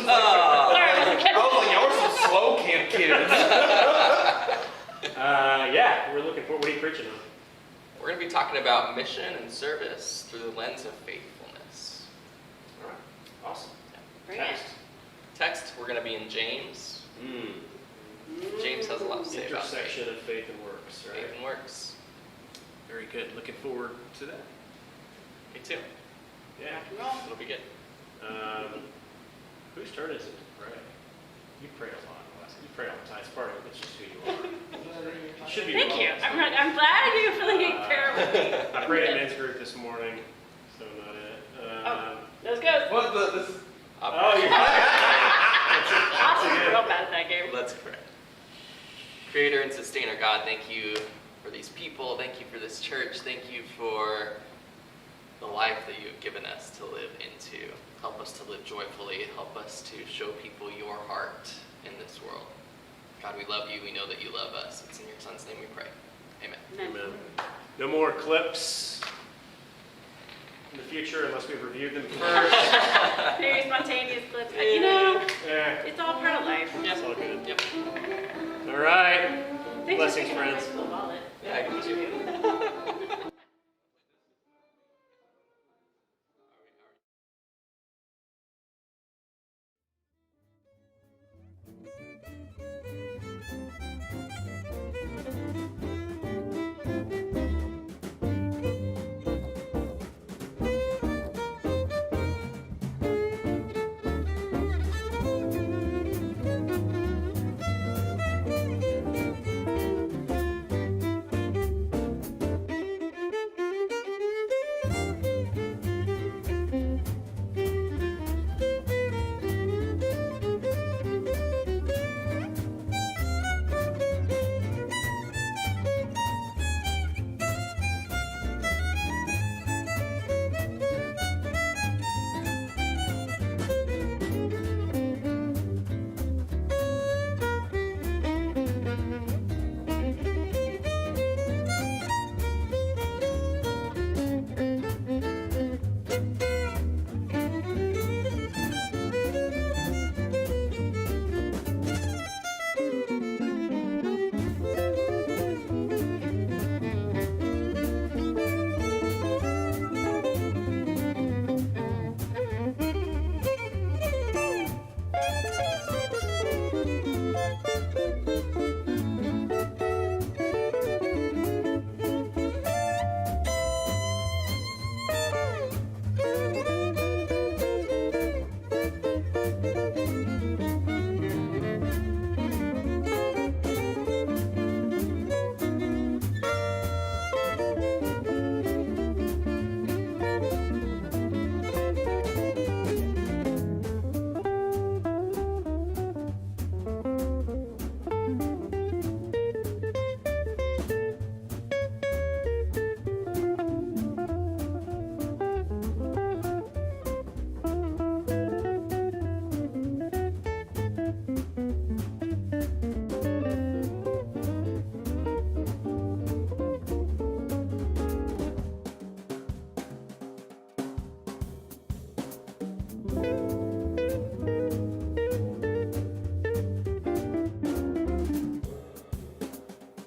Oh. Oh, y'all are some slow camp kids. Yeah, we're looking for. What are you preaching on? We're going to be talking about mission and service through the lens of faithfulness. All right, awesome. Bring it. Text, we're going to be in James. James has a lot to say about Intersection of faith and works, right? faith and works. Very good. Looking forward to that. Me too. Yeah. It'll be good. Whose turn is it? Right. You pray a lot, Wes. You pray all the time. It's part of it. It's just who you are. You should be. Thank you. I'm glad you really care about me. I prayed at men's group this morning, so not it. Let's go. What the? This is. Oh, you're Austin's real bad at that game. Let's pray. Creator and sustainer God, thank you for these people. Thank you for this church. Thank you for the life that you've given us to live into. Help us to live joyfully. Help us to show people your heart in this world. God, we love you. We know that you love us. It's in your son's name we pray. Amen. Amen. No more clips in the future unless we've reviewed them first. Very spontaneous clips. You know, Yeah, it's all part of life. it's all good. Yep. All right. Thanks Blessings, for picking up my friends. school wallet. Yeah, I can do.